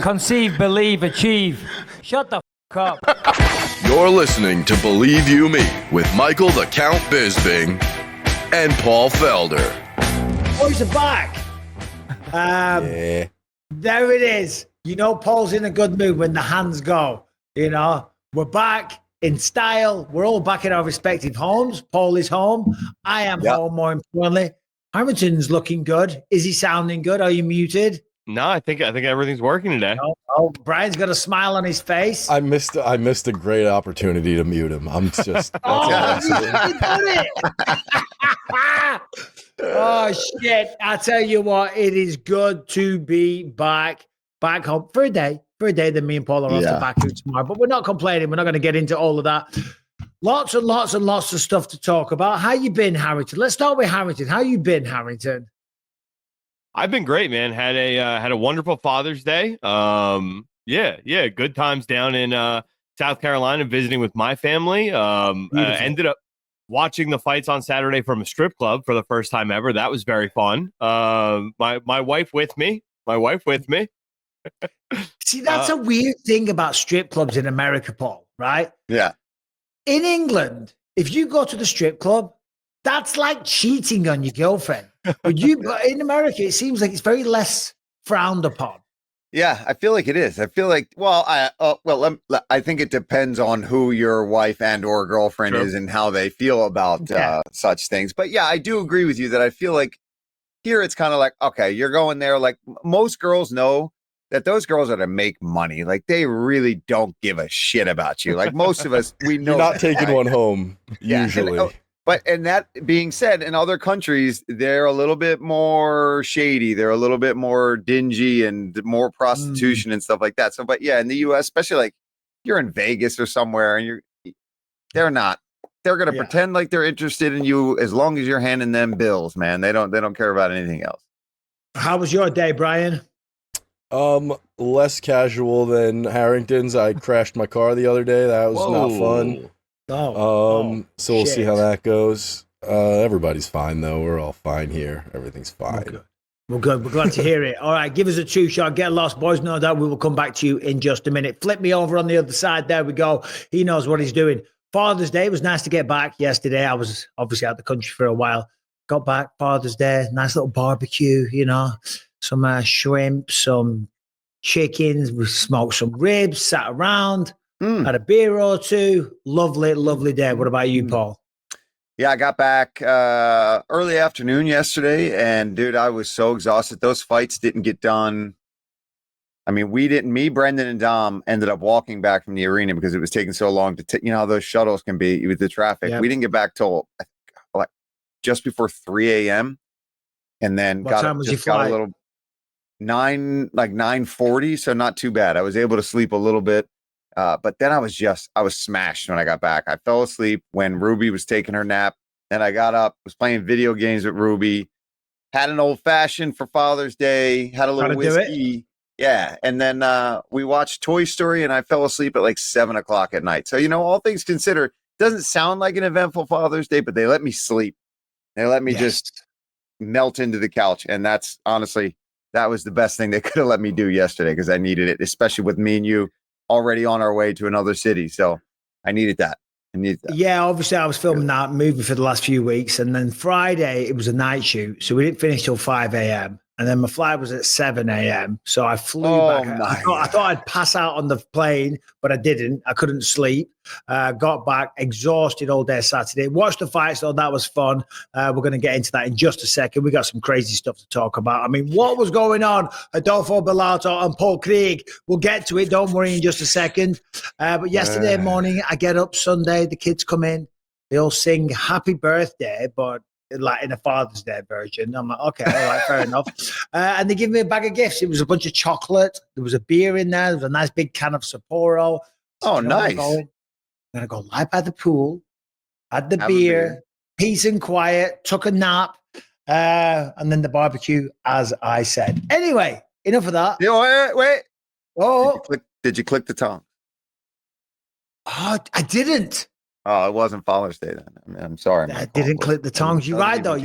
conceive, believe, achieve. Shut the f*** up. You're listening to Believe You Me with Michael the Count Bisping and Paul Felder. Boys are back. Yeah. There it is. You know, Paul's in a good mood when the hands go. You know, we're back in style. We're all back in our respective homes. Paul is home. I am home, more importantly. Harrington's looking good. Is he sounding good? Are you muted? No, I think everything's working today. Oh, Brian's got a smile on his face. I missed a great opportunity to mute him. I'm just you did it. Oh shit! I tell you what, it is good to be back home for a day. Then me and Paul are off to Baku tomorrow, but we're not complaining. We're not going to get into all of that. Lots and lots and lots of stuff to talk about. How you been, Harrington? Let's start with Harrington. How you been, Harrington? I've been great, man. Had a wonderful Father's Day. Good times down in South Carolina visiting with my family. Ended up watching the fights on Saturday from a strip club for the first time ever. That was very fun. My wife with me. See, that's a weird thing about strip clubs in America, Paul, right? Yeah. In England, if you go to the strip club, that's like cheating on your girlfriend. But in America, it seems like it's very less frowned upon. Yeah, I feel like it is. I feel like, I think it depends on who your wife and or girlfriend is and how they feel about such things. But yeah, I do agree with you that I feel like here it's kind of like, okay, you're going there. Like most girls know that those girls are to make money. Like they really don't give a shit about you. Like most of us, we know you're not taking one home usually. And that being said, in other countries, they're a little bit more shady. They're a little bit more dingy and more prostitution and stuff like that. So, but yeah, in the U.S., especially like you're in Vegas or somewhere and they're not. They're going to pretend like they're interested in you as long as you're handing them bills, man. They don't care about anything else. How was your day, Brian? Less casual than Harrington's. I crashed my car the other day. That was not fun. So we'll see how that goes. Everybody's fine though. We're all fine here. Everything's fine. Okay. Well, good. We're glad to hear it. All right, give us a true shot. Get lost, boys. No doubt we will come back to you in just a minute. Flip me over on the other side. There we go. He knows what he's doing. Father's Day. It was nice to get back yesterday. I was obviously out of the country for a while. Got back Father's Day. Nice little barbecue, you know. Some shrimp, some chickens. We smoked some ribs, sat around. Had a beer or two. Lovely, lovely day. What about you, Paul? Yeah, I got back early afternoon yesterday, and dude, I was so exhausted. Those fights didn't get done. I mean, me, Brendan, and Dom ended up walking back from the arena because it was taking so long to you know how those shuttles can be with the traffic. Yep. We didn't get back till like just before 3 a.m. And then got a little 9:40, so not too bad. I was able to sleep a little bit. But then I was smashed when I got back. I fell asleep when Ruby was taking her nap. Then I got up, was playing video games with Ruby, had an old fashioned for Father's Day, had a little whiskey. Yeah. And then we watched Toy Story and I fell asleep at like 7:00 at night. So, you know, all things considered, doesn't sound like an eventful Father's Day, but they let me sleep. They let me just melt into the couch. And that's honestly, that was the best thing they could have let me do yesterday because I needed it, especially with me and you already on our way to another city. So I needed that. Yeah, obviously I was filming that movie for the last few weeks. And then Friday, it was a night shoot. So we didn't finish till 5 a.m. And then my flight was at 7 a.m. So I flew back. I thought I'd pass out on the plane, but I didn't. I couldn't sleep. Got back exhausted all day Saturday. Watched the fights, though. That was fun. We're going to get into that in just a second. We got some crazy stuff to talk about. I mean, what was going on? Rodolfo Bellato and Paul Craig. We'll get to it. Don't worry in just a second. But yesterday morning, I get up Sunday. The kids come in. They all sing happy birthday, but like in a Father's Day version. I'm like, okay, all right, fair enough. And they give me a bag of gifts. It was a bunch of chocolate. There was a beer in there. There was a nice big can of Sapporo. Oh, nice. I'm going to go lie by the pool, had the beer, peace and quiet, took a nap, and then the barbecue, as I said. Anyway, enough of that. Wait. Oh. Did you click the tongue? Oh, I didn't. Oh, it wasn't Father's Day then. I'm sorry. I didn't click the tongues. You're right, though.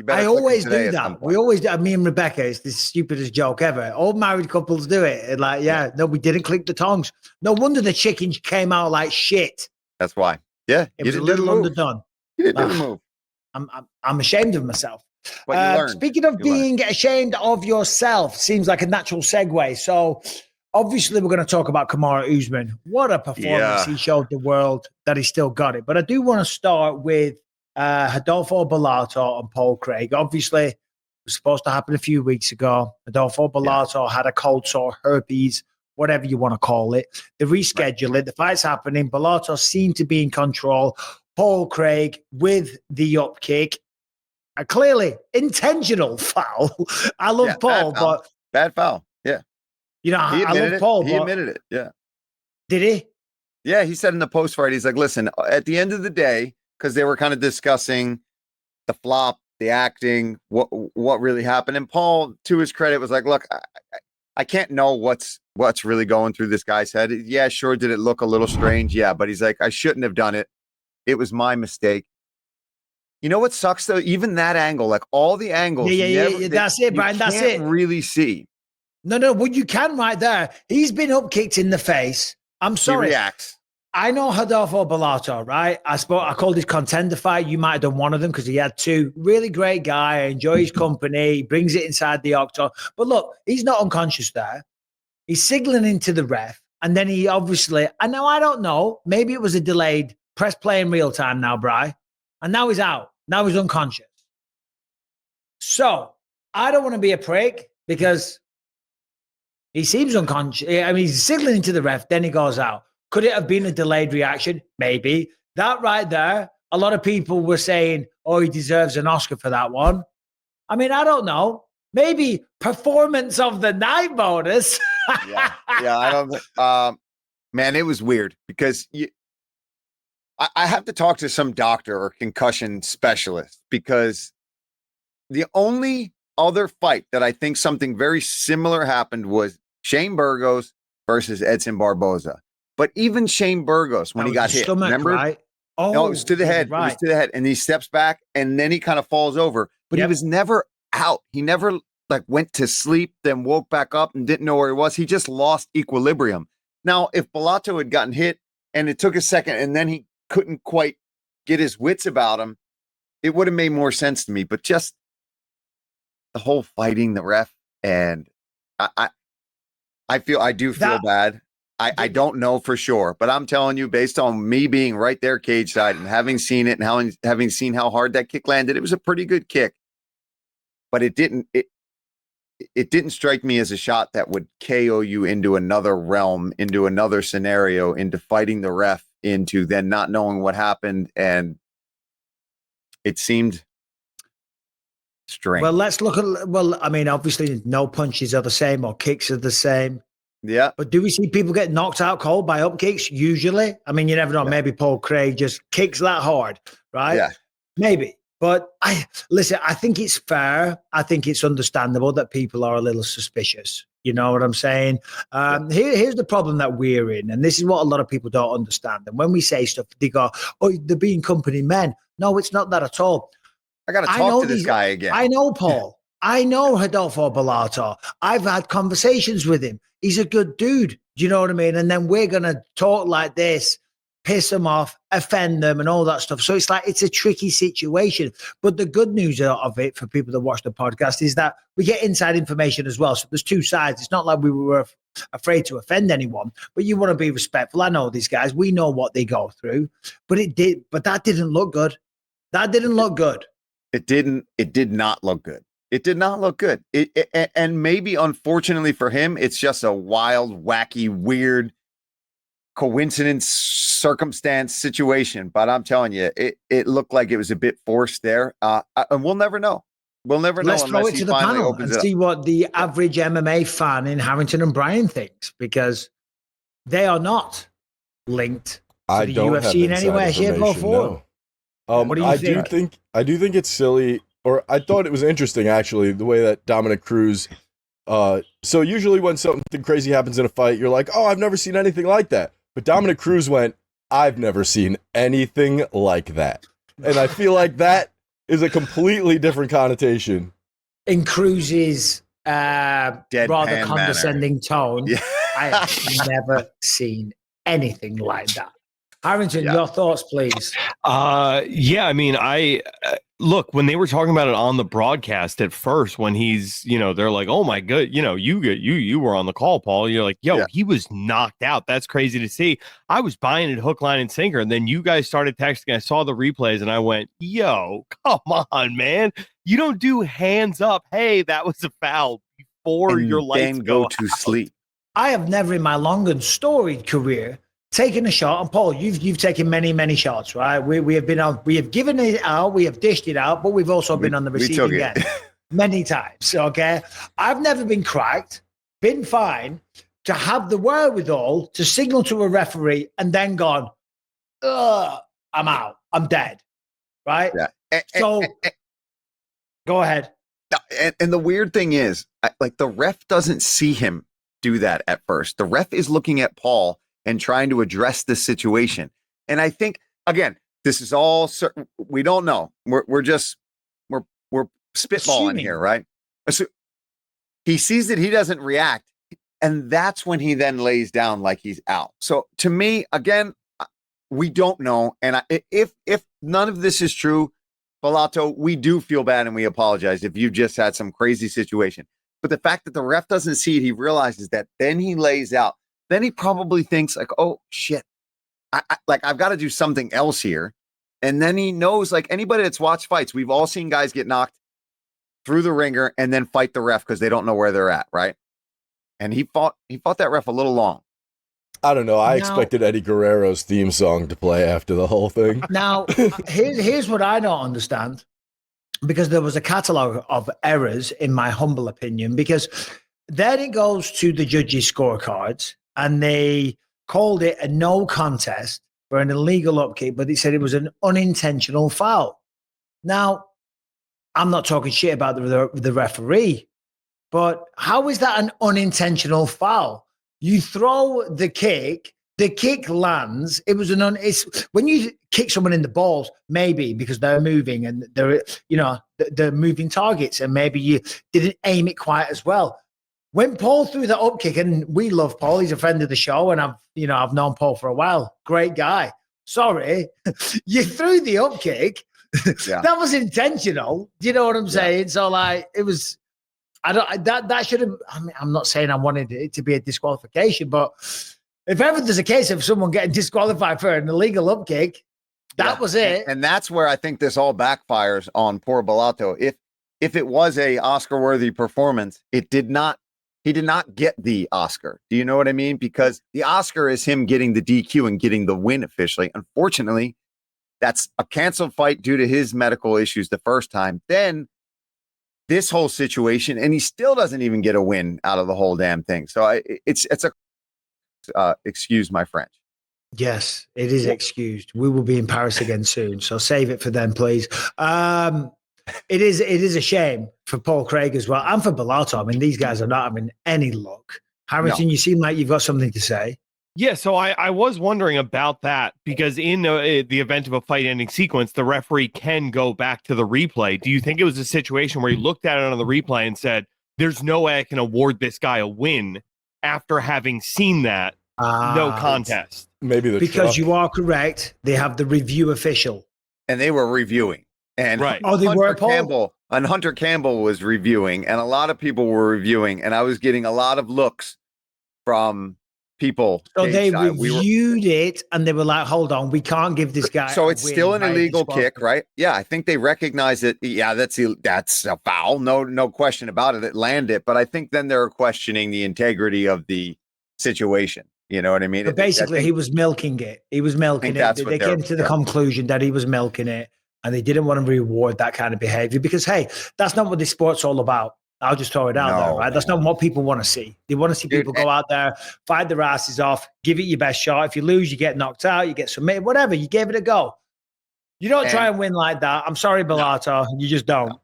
I always do that. We always do. Me and Rebecca, it's the stupidest joke ever. All married couples do it. And like, no, we didn't click the tongs. No wonder the chicken came out like shit. That's why. Yeah, it was a little underdone. You didn't do the move. I'm ashamed of myself. But you learned. Speaking of being ashamed of yourself, seems like a natural segue. So obviously we're going to talk about Kamaru Usman. What a performance he showed the world that he still got it. But I do want to start with Rodolfo Bellato and Paul Craig. Obviously, it was supposed to happen a few weeks ago. Rodolfo Bellato had a cold sore, herpes, whatever you want to call it. They rescheduled it. The fight's happening. Bellato seemed to be in control. Paul Craig with the up kick. A clearly intentional foul. I love Paul, but bad foul. Yeah. You know, I love Paul. He admitted it. Yeah. Did he? Yeah. He said in the post fight, he's like, listen, at the end of the day, because they were kind of discussing the flop, the acting, what really happened. And Paul, to his credit, was like, look, I can't know what's really going through this guy's head. Yeah, sure. Did it look a little strange? Yeah. But he's like, I shouldn't have done it. It was my mistake. You know what sucks though? Even that angle, like all the angles. Yeah. That's it, Brian. That's it. Really see. No. Well, you can right there. He's been up kicked in the face. I'm sorry. He reacts. I know Rodolfo Bellato, right? I called his contender fight. You might have done one of them because he had two. Really great guy. I enjoy his company. He brings it inside the octagon. But look, he's not unconscious there. He's signaling into the ref. And then he obviously, I don't know. Maybe it was a delayed press play in real time now, Bri. And now he's out. Now he's unconscious. So I don't want to be a prick because he seems unconscious. I mean, he's signaling to the ref, then he goes out. Could it have been a delayed reaction? Maybe. That right there, a lot of people were saying, oh, he deserves an Oscar for that one. I mean, I don't know. Maybe performance of the night bonus. yeah, I don't. Man, it was weird because I have to talk to some doctor or concussion specialist because the only other fight that I think something very similar happened was Shane Burgos versus Edson Barboza. But even Shane Burgos, when he got hit, remember? Right? Oh, no, it was to the head. Right. It was to the head. And he steps back and then he kind of falls over. But he was never out. He never went to sleep, then woke back up and didn't know where he was. He just lost equilibrium. Now, if Bellato had gotten hit and it took a second and then he couldn't quite get his wits about him, it would have made more sense to me. But just the whole fighting the ref, and I do feel bad. I don't know for sure, but I'm telling you, based on me being right there cage side and having seen it and having seen how hard that kick landed, it was a pretty good kick. But it didn't strike me as a shot that would KO you into another realm, into another scenario, into fighting the ref, into then not knowing what happened, and it seemed strange. Well, let's look at. Well, I mean, obviously, no punches are the same or kicks are the same. Yeah, but do we see people get knocked out cold by up kicks? Usually, I mean, you never know. Yeah. Maybe Paul Craig just kicks that hard, right? Yeah, maybe. But I think it's fair. I think it's understandable that people are a little suspicious. You know what I'm saying? Here's the problem that we're in, and this is what a lot of people don't understand. And when we say stuff, they go, "Oh, they're being company men." No, it's not that at all. I got to talk to this guy again. I know Paul. I know Rodolfo Bellato. I've had conversations with him. He's a good dude. Do you know what I mean? And then we're going to talk like this, piss them off, offend them and all that stuff. So it's a tricky situation. But the good news of it for people that watch the podcast is that we get inside information as well. So there's two sides. It's not like we were afraid to offend anyone, but you want to be respectful. I know these guys. We know what they go through. But that didn't look good. That didn't look good. It did not look good. It did not look good. And maybe, unfortunately for him, it's just a wild, wacky, weird coincidence, circumstance situation. But I'm telling you, it looked like it was a bit forced there. And we'll never know. We'll never know. Let's throw it to the panel and see what the average MMA fan in Harrington and Bryan thinks, because they are not linked to the UFC in any way, shape, or form. No. What do you think? I do think it's silly. Or I thought it was interesting, actually, the way that Dominic Cruz. So usually when something crazy happens in a fight, you're like, oh, I've never seen anything like that. But Dominic Cruz went, I've never seen anything like that. And I feel like that is a completely different connotation. In Cruz's rather Deadpan condescending tone, Yeah. I have never seen anything like that. Harrington, your thoughts, please. Yeah, I mean, look, when they were talking about it on the broadcast at first, when he's, they're like, oh my god, you were on the call, Paul. You're like, yo, he was knocked out. That's crazy to see. I was buying it hook, line, and sinker. And then you guys started texting. I saw the replays and I went, yo, come on, man. You don't do hands up. Hey, that was a foul before your lights then go to sleep. I have never in my long and storied career taken a shot. And Paul, you've taken many shots, right? We have been on, we have given it out, we have dished it out, but we've also been on the receiving end many times. Okay. I've never been cracked, been fine, to have the wherewithal to signal to a referee and then gone, I'm out. I'm dead. Right? Yeah. So go ahead. And the weird thing is, like, the ref doesn't see him do that at first. The ref is looking at Paul and trying to address this situation. And I think, again, this is all certain. We don't know. We're spitballing Assuming. here, right? So he sees that he doesn't react, and that's when he then lays down like he's out. So to me, again, we don't know. And if none of this is true, Bellato, we do feel bad and we apologize if you just had some crazy situation. But the fact that the ref doesn't see it, he realizes that, then he lays out. Then he probably thinks like, oh shit, I've got to do something else here. And then he knows, like anybody that's watched fights, we've all seen guys get knocked through the ringer and then fight the ref because they don't know where they're at, right? And he fought that ref a little long. I don't know. I expected Eddie Guerrero's theme song to play after the whole thing. Now, here's what I don't understand, because there was a catalog of errors, in my humble opinion, because then it goes to the judges' scorecards, and they called it a no contest for an illegal upkick, but they said it was an unintentional foul. Now, I'm not talking shit about the referee, but how is that an unintentional foul? You throw the kick lands. It was it's when you kick someone in the balls, maybe because they're moving and they're moving targets, and maybe you didn't aim it quite as well. When Paul threw that up kick, and we love Paul, he's a friend of the show, and I've known Paul for a while. Great guy. Sorry, you threw the up kick. Yeah. That was intentional. Do you know what I'm saying? So like, it was. That should have. I mean, I'm not saying I wanted it to be a disqualification, but if ever there's a case of someone getting disqualified for an illegal up kick, that was it. And that's where I think this all backfires on poor Bellato. If it was a Oscar-worthy performance, he did not get the Oscar. Do you know what I mean? Because the Oscar is him getting the DQ and getting the win officially. Unfortunately, that's a canceled fight due to his medical issues the first time. Then this whole situation, and he still doesn't even get a win out of the whole damn thing. So it's excuse my French. Yes, it is excused. We will be in Paris again soon, so save it for them, please. It is a shame for Paul Craig as well, and for Bellato. I mean, these guys are not having any luck. Harrington, you seem like you've got something to say. Yeah, so I was wondering about that, because in the event of a fight-ending sequence, the referee can go back to the replay. Do you think it was a situation where he looked at it on the replay and said, there's no way I can award this guy a win after having seen that? No contest. Maybe because you are correct. They have the review official. And they were reviewing. And right. Oh, they were, Paul? Hunter Campbell was reviewing, and a lot of people were reviewing, and I was getting a lot of looks from people. So they reviewed it, and they were like, hold on, we can't give this guy. So it's still an illegal kick, right? Yeah, I think they recognize it. Yeah, that's a foul. No question about it. It landed. But I think then they're questioning the integrity of the situation. You know what I mean? But basically, he was milking it. He was milking it. They came to the conclusion that he was milking it, and they didn't want to reward that kind of behavior because, hey, that's not what this sport's all about. I'll just throw it out there, right? That's not what people want to see. They want to see people go out there, fight their asses off, give it your best shot. If you lose, you get knocked out, you get submitted, whatever. You gave it a go. You don't try and win like that. I'm sorry, Bellato. You just don't.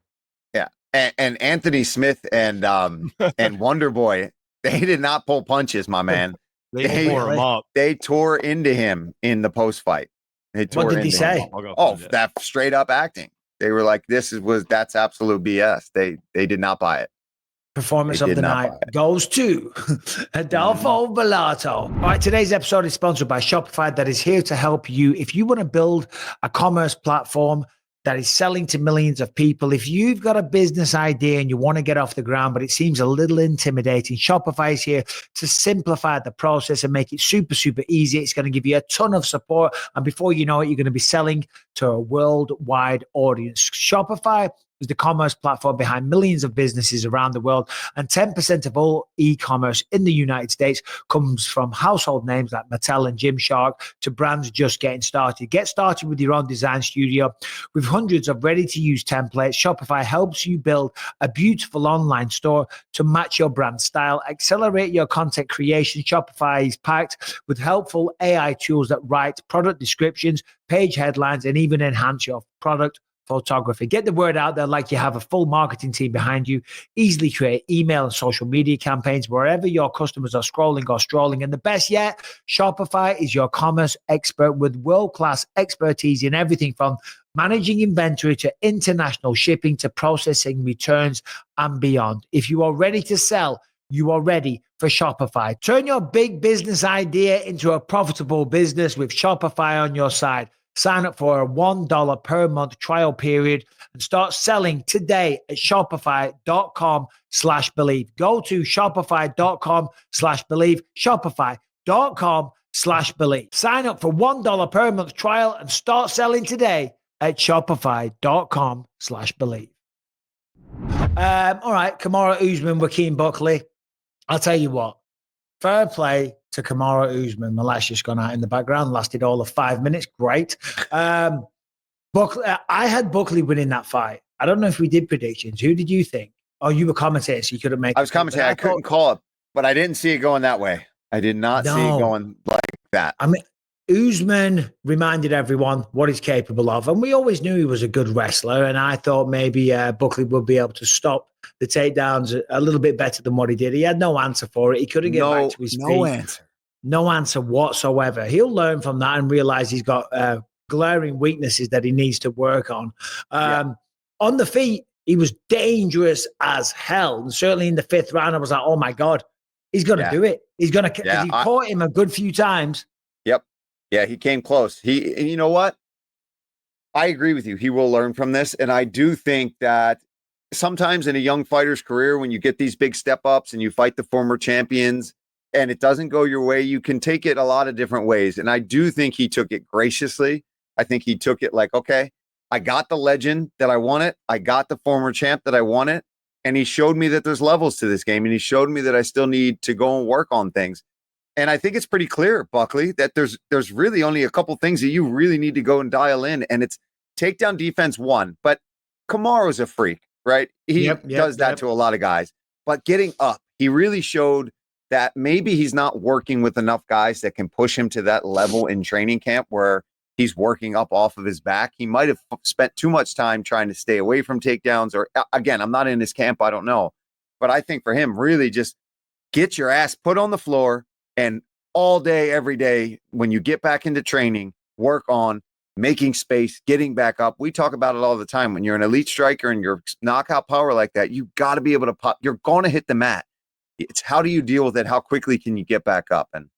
Yeah. And Anthony Smith and Wonder Boy, they did not pull punches, my man. They tore him up. They tore into him in the post fight. What did he say? That straight up acting. They were like, that's absolute BS. They did not buy it. Performance of the night goes to Rodolfo Bellato. All right, today's episode is sponsored by Shopify, that is here to help you. If you want to build a commerce platform that is selling to millions of people, if you've got a business idea and you want to get off the ground, but it seems a little intimidating, Shopify is here to simplify the process and make it super, super easy. It's going to give you a ton of support. And before you know it, you're going to be selling to a worldwide audience. Shopify is the commerce platform behind millions of businesses around the world, and 10% of all e-commerce in the United States comes from household names like Mattel and Gymshark to brands just getting started. Get started with your own design studio. With hundreds of ready-to-use templates, Shopify helps you build a beautiful online store to match your brand style. Accelerate your content creation. Shopify is packed with helpful AI tools that write product descriptions, page headlines, and even enhance your product photography. Get the word out there like you have a full marketing team behind you. Easily create email and social media campaigns wherever your customers are scrolling or strolling. And the best yet, Shopify is your commerce expert with world-class expertise in everything from managing inventory to international shipping to processing returns and beyond. If you are ready to sell, you are ready for Shopify. Turn your big business idea into a profitable business with Shopify on your side. Sign up for a $1 per month trial period and start selling today at shopify.com/believe. Go to shopify.com/believe, shopify.com/believe. Sign up for $1 per month trial and start selling today at shopify.com/believe. All right, Kamaru Usman, Joaquin Buckley. I'll tell you what, fair play to Kamaru Usman. The light's just gone out in the background, lasted all of 5 minutes. Great. Buckley, I had Buckley winning that fight. I don't know if we did predictions. Who did you think? Oh, you were commentating, so you couldn't make it. I was commentating. I couldn't call it, but I didn't see it going that way. I did not see it going like that. I mean, Usman reminded everyone what he's capable of, and we always knew he was a good wrestler, and I thought maybe Buckley would be able to stop the takedowns a little bit better than what he did. He had no answer for it. He couldn't get back to his feet. No answer whatsoever. He'll learn from that and realize he's got glaring weaknesses that he needs to work on. On the feet, he was dangerous as hell. And certainly in the 5th round, I was like, oh my God, he's going to do it. He's going to, he caught him a good few times. Yep. Yeah, he came close. You know what? I agree with you. He will learn from this. And I do think that sometimes in a young fighter's career, when you get these big step ups and you fight the former champions and it doesn't go your way, you can take it a lot of different ways. And I do think he took it graciously. I think he took it like, okay, I got the legend that I wanted. I got the former champ that I wanted. And he showed me that there's levels to this game. And he showed me that I still need to go and work on things. And I think it's pretty clear, Buckley, that there's really only a couple things that you really need to go and dial in. And it's takedown defense, one. But Kamaru's a freak, right? He does that to a lot of guys. But getting up, he really showed that maybe he's not working with enough guys that can push him to that level in training camp where he's working up off of his back. He might have spent too much time trying to stay away from takedowns, or again, I'm not in his camp. I don't know. But I think for him, really just get your ass put on the floor and all day, every day, when you get back into training, work on making space, getting back up. We talk about it all the time. When you're an elite striker and you're knockout power like that, you got to be able to pop. You're going to hit the mat. It's how do you deal with it? How quickly can you get back up? And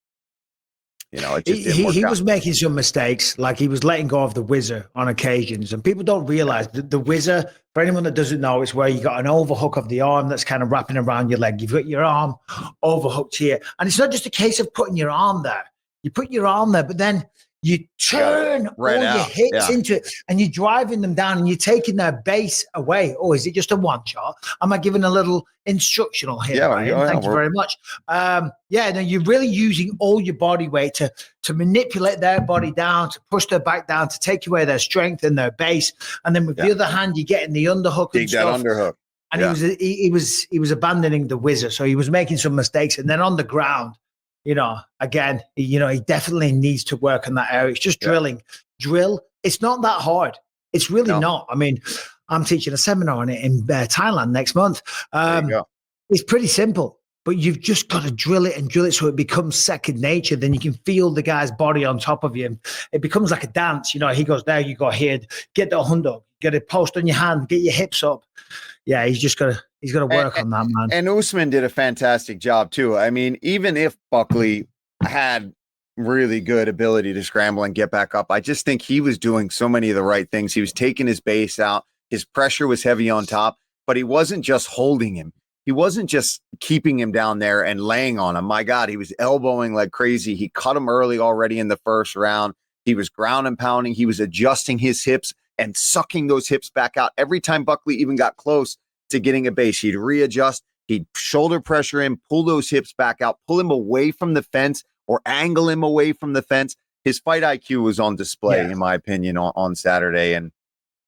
you know, it just he was making some mistakes, like he was letting go of the whizzer on occasions. And people don't realize the whizzer, for anyone that doesn't know, it's where you got an overhook of the arm that's kind of wrapping around your leg. You've got your arm overhooked here. And it's not just a case of putting your arm there. You put your arm there, but then you turn all your hips into it and you're driving them down and you're taking their base away. Oh, is it just a one shot? Am I giving a little instructional here? Thank you very much. No, you're really using all your body weight to manipulate their body down, to push their back down, to take away their strength and their base. And then with the other hand, you're getting the underhook. Dig that underhook. And he was abandoning the whizzer. So he was making some mistakes. And then on the ground, you know, again, you know, he definitely needs to work on that area. It's just drilling. Drill. It's not that hard. It's really not. I mean, I'm teaching a seminar on it in Thailand next month. It's pretty simple. but you've just got to drill it so it becomes second nature. Then you can feel the guy's body on top of you. It becomes like a dance. He goes there, you go here, get the hand up, get a post on your hand, get your hips up. Yeah, he's got to work on that, man. And Usman did a fantastic job too. I mean, even if Buckley had really good ability to scramble and get back up, I just think he was doing so many of the right things. He was taking his base out. His pressure was heavy on top, but he wasn't just holding him. He wasn't just keeping him down there and laying on him. My God, he was elbowing like crazy. He cut him early already in the first round. He was ground and pounding. He was adjusting his hips and sucking those hips back out. Every time Buckley even got close to getting a base, he'd readjust. He'd shoulder pressure him, pull those hips back out, pull him away from the fence or angle him away from the fence. His fight IQ was on display, in my opinion, on Saturday. And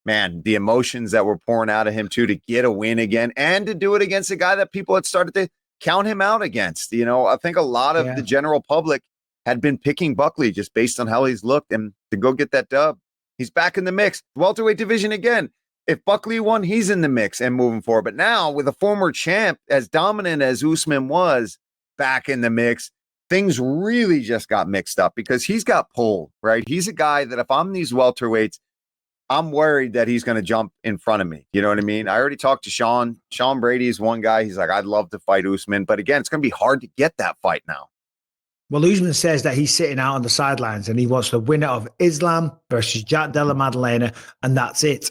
man, the emotions that were pouring out of him too, to get a win again and to do it against a guy that people had started to count him out against. I think a lot of the general public had been picking Buckley just based on how he's looked, and to go get that dub, he's back in the mix. Welterweight division again. If Buckley won, he's in the mix and moving forward. But now with a former champ as dominant as Usman was back in the mix, things really just got mixed up because he's got pulled, right? He's a guy that if I'm these welterweights, I'm worried that he's going to jump in front of me. You know what I mean? I already talked to Sean. Sean Brady is one guy. He's like, I'd love to fight Usman. But again, it's going to be hard to get that fight now. Well, Usman says that he's sitting out on the sidelines and he wants the winner of Islam versus Jack Della Maddalena, and that's it.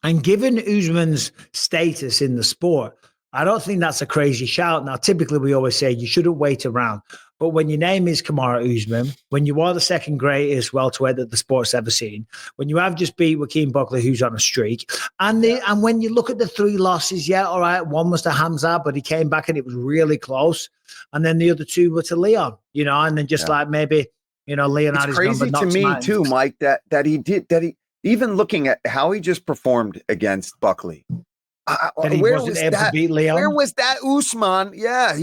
And given Usman's status in the sport, I don't think that's a crazy shout. Now, typically we always say you shouldn't wait around. But when your name is Kamaru Usman, when you are the second greatest welterweight that the sport's ever seen, when you have just beat Joaquin Buckley, who's on a streak, and when you look at the three losses, all right, one was to Hamza, but he came back and it was really close. And then the other two were to Leon, and then just like maybe, Leon had his number. It's crazy to me too, Mike, that he even looking at how he just performed against Buckley. Where was that? Where was that Usman? Yeah,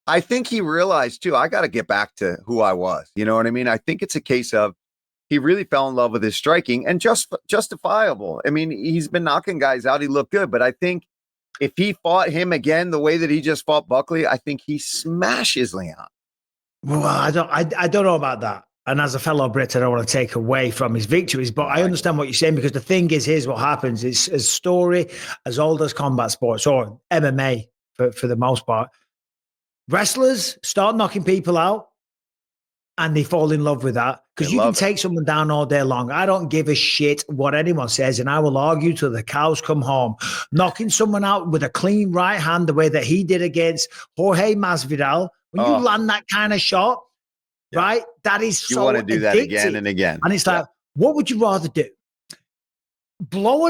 I think he realized too, I got to get back to who I was. You know what I mean? I think it's a case of he really fell in love with his striking, and justifiable. I mean, he's been knocking guys out. He looked good, but I think if he fought him again the way that he just fought Buckley, I think he smashes Leon. Well, I don't know about that. And as a fellow Brit, I don't want to take away from his victories, but I understand what you're saying, because the thing is, here's what happens. It's a story as old as combat sports or MMA for the most part. Wrestlers start knocking people out and they fall in love with that, because you can take someone down all day long. I don't give a shit what anyone says, and I will argue till the cows come home. Knocking someone out with a clean right hand, the way that he did against Jorge Masvidal, when you land that kind of shot, right? That is so you want to do addictive. That again and again. And it's like, what would you rather do? Blow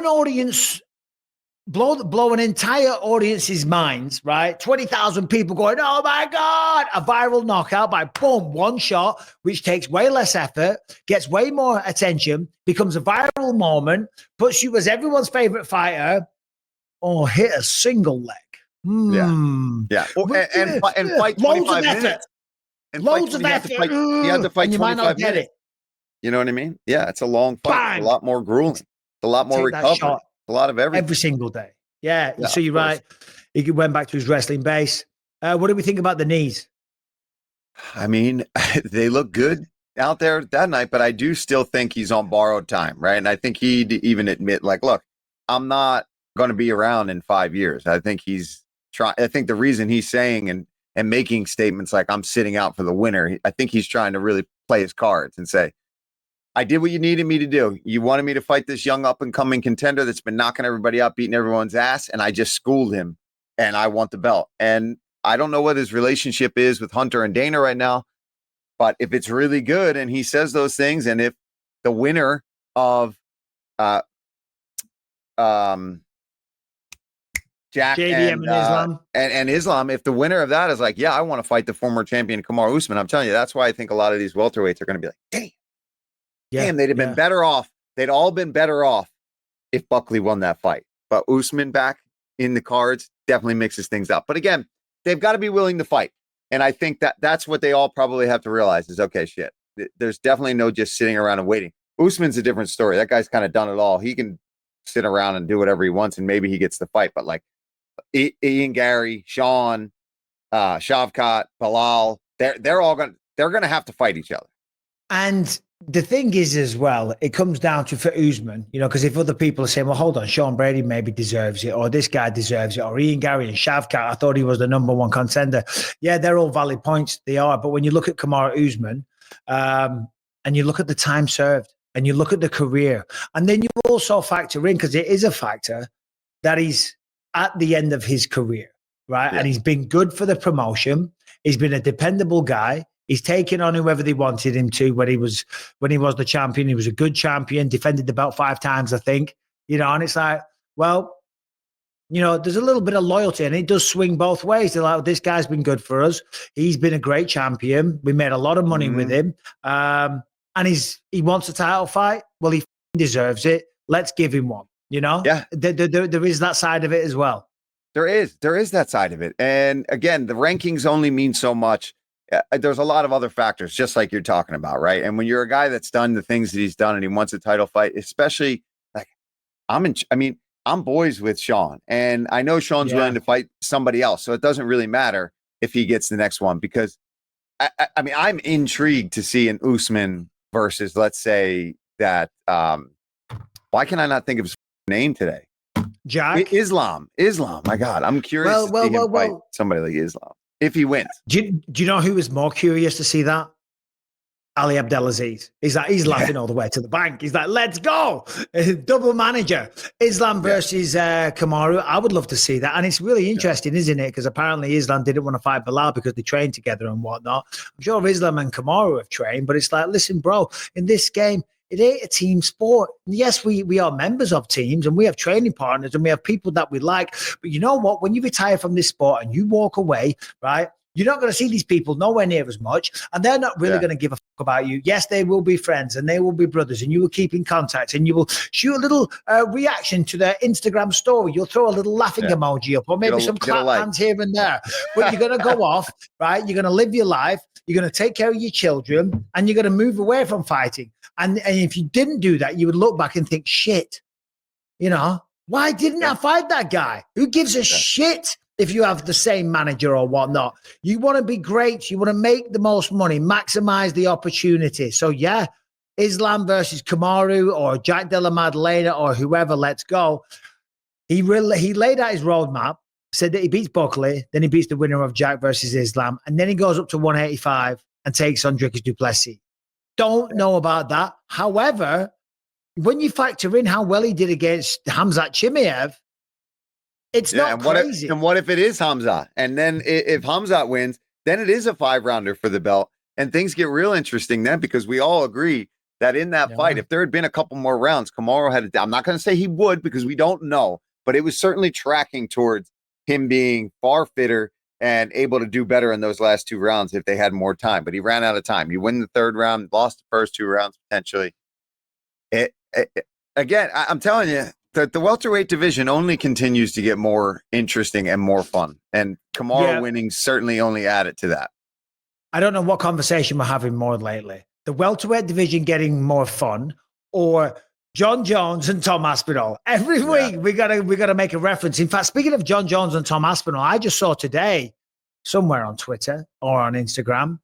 an entire audience's minds, right? 20,000 people going, oh my God, a viral knockout by boom, one shot, which takes way less effort, gets way more attention, becomes a viral moment, puts you as everyone's favorite fighter, or hit a single leg. Yeah. And fight 25 minutes. And loads of effort. He had to fight 25 minutes. You know what I mean? Yeah, it's a long fight. Bang. It's a lot more grueling. It's a lot more recovery. A lot of everything. Every single day. Yeah. So you're right. He went back to his wrestling base. What do we think about the knees? I mean, they look good out there that night, but I do still think he's on borrowed time, right? And I think he'd even admit, like, look, I'm not going to be around in 5 years. I think he's trying. I think the reason he's saying and making statements like I'm sitting out for the winner, I think he's trying to really play his cards and say, I did what you needed me to do. You wanted me to fight this young up-and-coming contender that's been knocking everybody out, beating everyone's ass, and I just schooled him, and I want the belt. And I don't know what his relationship is with Hunter and Dana right now, but if it's really good and he says those things, and if the winner of Jack and Islam. And Islam, if the winner of that is like, yeah, I want to fight the former champion Kamaru Usman, I'm telling you, that's why I think a lot of these welterweights are going to be like, damn, they'd have been better off. They'd all been better off if Buckley won that fight. But Usman back in the cards definitely mixes things up. But again, they've got to be willing to fight. And I think that's what they all probably have to realize is, okay, shit, there's definitely no just sitting around and waiting. Usman's a different story. That guy's kind of done it all. He can sit around and do whatever he wants, and maybe he gets the fight. But like Ian Gary, Sean, Shavkat, Bilal. They're gonna have to fight each other. And the thing is, as well, it comes down to for Usman, because if other people are saying, well, hold on, Sean Brady maybe deserves it, or this guy deserves it, or Ian Gary and Shavkat, I thought he was the number one contender. Yeah, they're all valid points. They are. But when you look at Kamaru Usman, and you look at the time served, and you look at the career, and then you also factor in, because it is a factor, that he's at the end of his career, right? Yeah. And he's been good for the promotion. He's been a dependable guy. He's taken on whoever they wanted him to when he was the champion. He was a good champion, defended the belt 5 times, I think. And it's like, well, there's a little bit of loyalty, and it does swing both ways. They're like, this guy's been good for us. He's been a great champion. We made a lot of money with him. And he wants a title fight. Well, he deserves it. Let's give him one, Yeah. There is that side of it as well. There is that side of it. And again, the rankings only mean so much. There's a lot of other factors, just like you're talking about, right? And when you're a guy that's done the things that he's done and he wants a title fight, especially like I'm boys with Sean, and I know Sean's willing to fight somebody else, so it doesn't really matter if he gets the next one, because I'm intrigued to see an Usman versus, let's say that why can I not think of his name today? Jack Islam. My God, I'm curious to see him fight somebody like Islam. If he wins. Do you know who was more curious to see that? Ali Abdelaziz. He's laughing all the way to the bank. He's like, let's go. Double manager. Islam versus Kamaru. I would love to see that. And it's really interesting, isn't it? Because apparently Islam didn't want to fight Bilal because they trained together and whatnot. I'm sure Islam and Kamaru have trained, but it's like, listen, bro, in this game, it ain't a team sport. Yes, we are members of teams and we have training partners and we have people that we like. But you know what? When you retire from this sport and you walk away, right, you're not going to see these people nowhere near as much. And they're not really going to give a fuck about you. Yes, they will be friends and they will be brothers and you will keep in contact and you will shoot a little reaction to their Instagram story. You'll throw a little laughing emoji up or maybe some clap hands here and there. But you're going to go off, right? You're going to live your life. You're going to take care of your children and you're going to move away from fighting. And if you didn't do that, you would look back and think, shit, why didn't I fight that guy? Who gives a shit if you have the same manager or whatnot? You want to be great. You want to make the most money, maximize the opportunity. So, Islam versus Kamaru or Jack Della Maddalena or whoever, let's go. He laid out his roadmap, said that he beats Buckley, then he beats the winner of Jack versus Islam, and then he goes up to 185 and takes on Dricus du Plessis. Don't know about that. However, when you factor in how well he did against Khamzat Chimaev, it's not crazy. What if it is Khamzat? And then if Khamzat wins, then it is a 5-rounder for the belt. And things get real interesting then, because we all agree that in that fight, if there had been a couple more rounds, Kamaru I'm not going to say he would because we don't know, but it was certainly tracking towards him being far fitter and able to do better in those last 2 rounds if they had more time. But he ran out of time. You win the 3rd round, lost the first 2 rounds potentially. Again, I'm telling you, the welterweight division only continues to get more interesting and more fun. And Kamaru winning certainly only added to that. I don't know what conversation we're having more lately. The welterweight division getting more fun, or John Jones and Tom Aspinall. Every week we gotta make a reference. In fact, speaking of John Jones and Tom Aspinall, I just saw today somewhere on Twitter or on Instagram,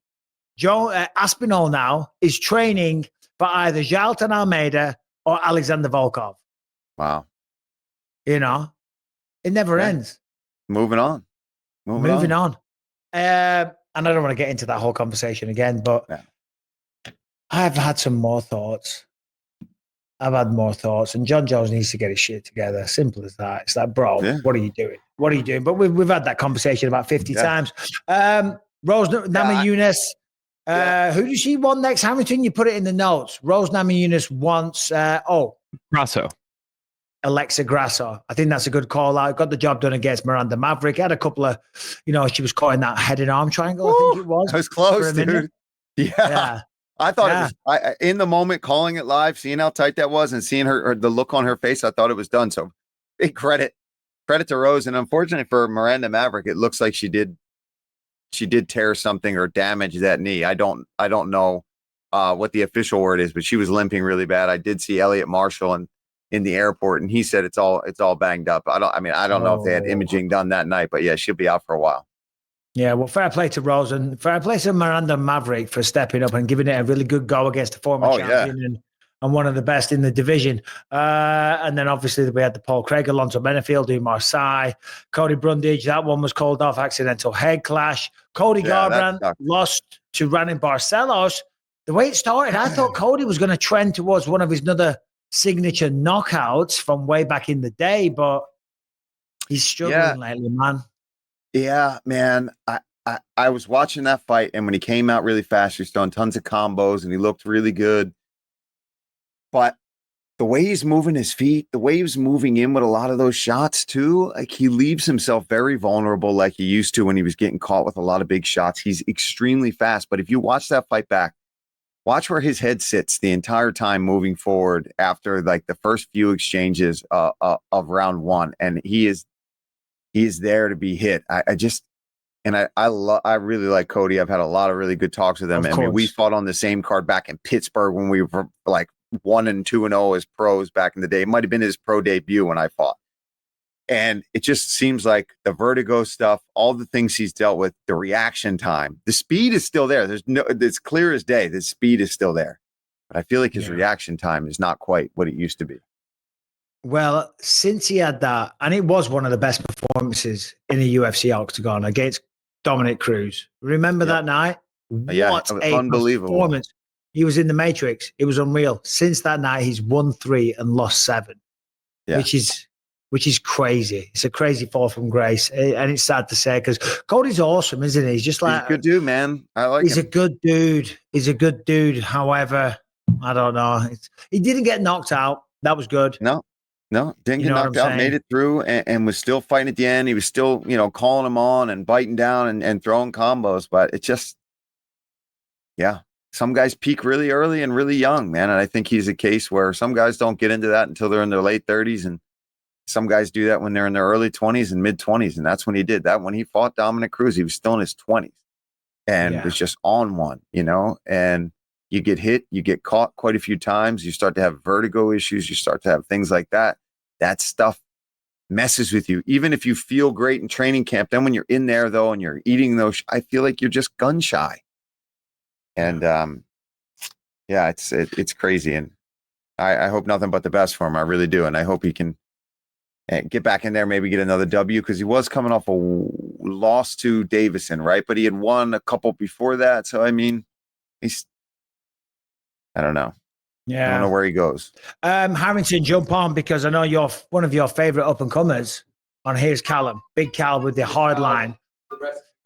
Aspinall now is training for either Jailton Almeida or Alexander Volkov. Wow. It never ends. Moving on. And I don't want to get into that whole conversation again, but I've had some more thoughts. And John Jones needs to get his shit together. Simple as that. It's like, bro, what are you doing? But we've had that conversation about 50 times. Rose Namajunas. Who does she want next? Hamilton, you put it in the notes. Rose Namajunas wants Grasso. Alexa Grasso. I think that's a good call out. Got the job done against Miranda Maverick. Had a couple of, she was caught in that head and arm triangle, I think it was. That was close, dude. Yeah. I thought it was in the moment, calling it live, seeing how tight that was and seeing her the look on her face, I thought it was done. So big credit to Rose. And unfortunately for Miranda Maverick, it looks like she did tear something or damage that knee. I don't know what the official word is, but she was limping really bad. I did see Elliot Marshall in the airport, and he said it's all banged up. I don't know if they had imaging done that night, but yeah, she'll be out for a while. Yeah, well, fair play to Rose and fair play to Miranda Maverick for stepping up and giving it a really good go against the former champion and one of the best in the division. And then obviously we had the Paul Craig, Alonso Benefield, Marseille, Cody Brundage. That one was called off, accidental head clash. Cody Garbrandt lost to Ranin Barcelos. The way it started, I thought Cody was going to trend towards one of his other signature knockouts from way back in the day, but he's struggling lately, man. Yeah, man. I was watching that fight, and when he came out really fast, he was throwing tons of combos, and he looked really good. But the way he's moving his feet, the way he was moving in with a lot of those shots too, like he leaves himself very vulnerable like he used to when he was getting caught with a lot of big shots. He's extremely fast. But if you watch that fight back, watch where his head sits the entire time moving forward after like the first few exchanges of round one. And he is there to be hit. I really like Cody. I've had a lot of really good talks with him. I mean, we fought on the same card back in Pittsburgh when we were like 1-2-0 as pros back in the day. It might have been his pro debut when I fought. And it just seems like the vertigo stuff, all the things he's dealt with, the reaction time, the speed is still there. It's clear as day. The speed is still there. But I feel like his reaction time is not quite what it used to be. Well, since he had that, and it was one of the best performances in a UFC octagon against Dominic Cruz. Remember that night? What a unbelievable performance. He was in the Matrix. It was unreal. Since that night, he's won 3 and lost 7, which is crazy. It's a crazy fall from grace. And it's sad to say because Cody's awesome, isn't he? He's just like he's a good dude, man. I like him. He's a good dude. He's a good dude. However, I don't know. He didn't get knocked out. That was good. No, didn't get knocked out, made it through and was still fighting at the end. He was still, calling him on and biting down and throwing combos. But it just, some guys peak really early and really young, man. And I think he's a case where some guys don't get into that until they're in their late 30s. And some guys do that when they're in their early 20s and mid 20s. And that's when he did that. When he fought Dominic Cruz, he was still in his 20s and was just on one, and you get hit, you get caught quite a few times. You start to have vertigo issues. You start to have things like that. That stuff messes with you. Even if you feel great in training camp, then when you're in there though, and you're eating those, I feel like you're just gun shy. And it's crazy. And I hope nothing but the best for him. I really do. And I hope he can get back in there, maybe get another W, because he was coming off a loss to Davison, right? But he had won a couple before that. So, I mean, I don't know. Yeah. I don't know where he goes. Harrington, jump on because I know you're one of your favorite up and comers. On here's Callum, big Cal with the hard line.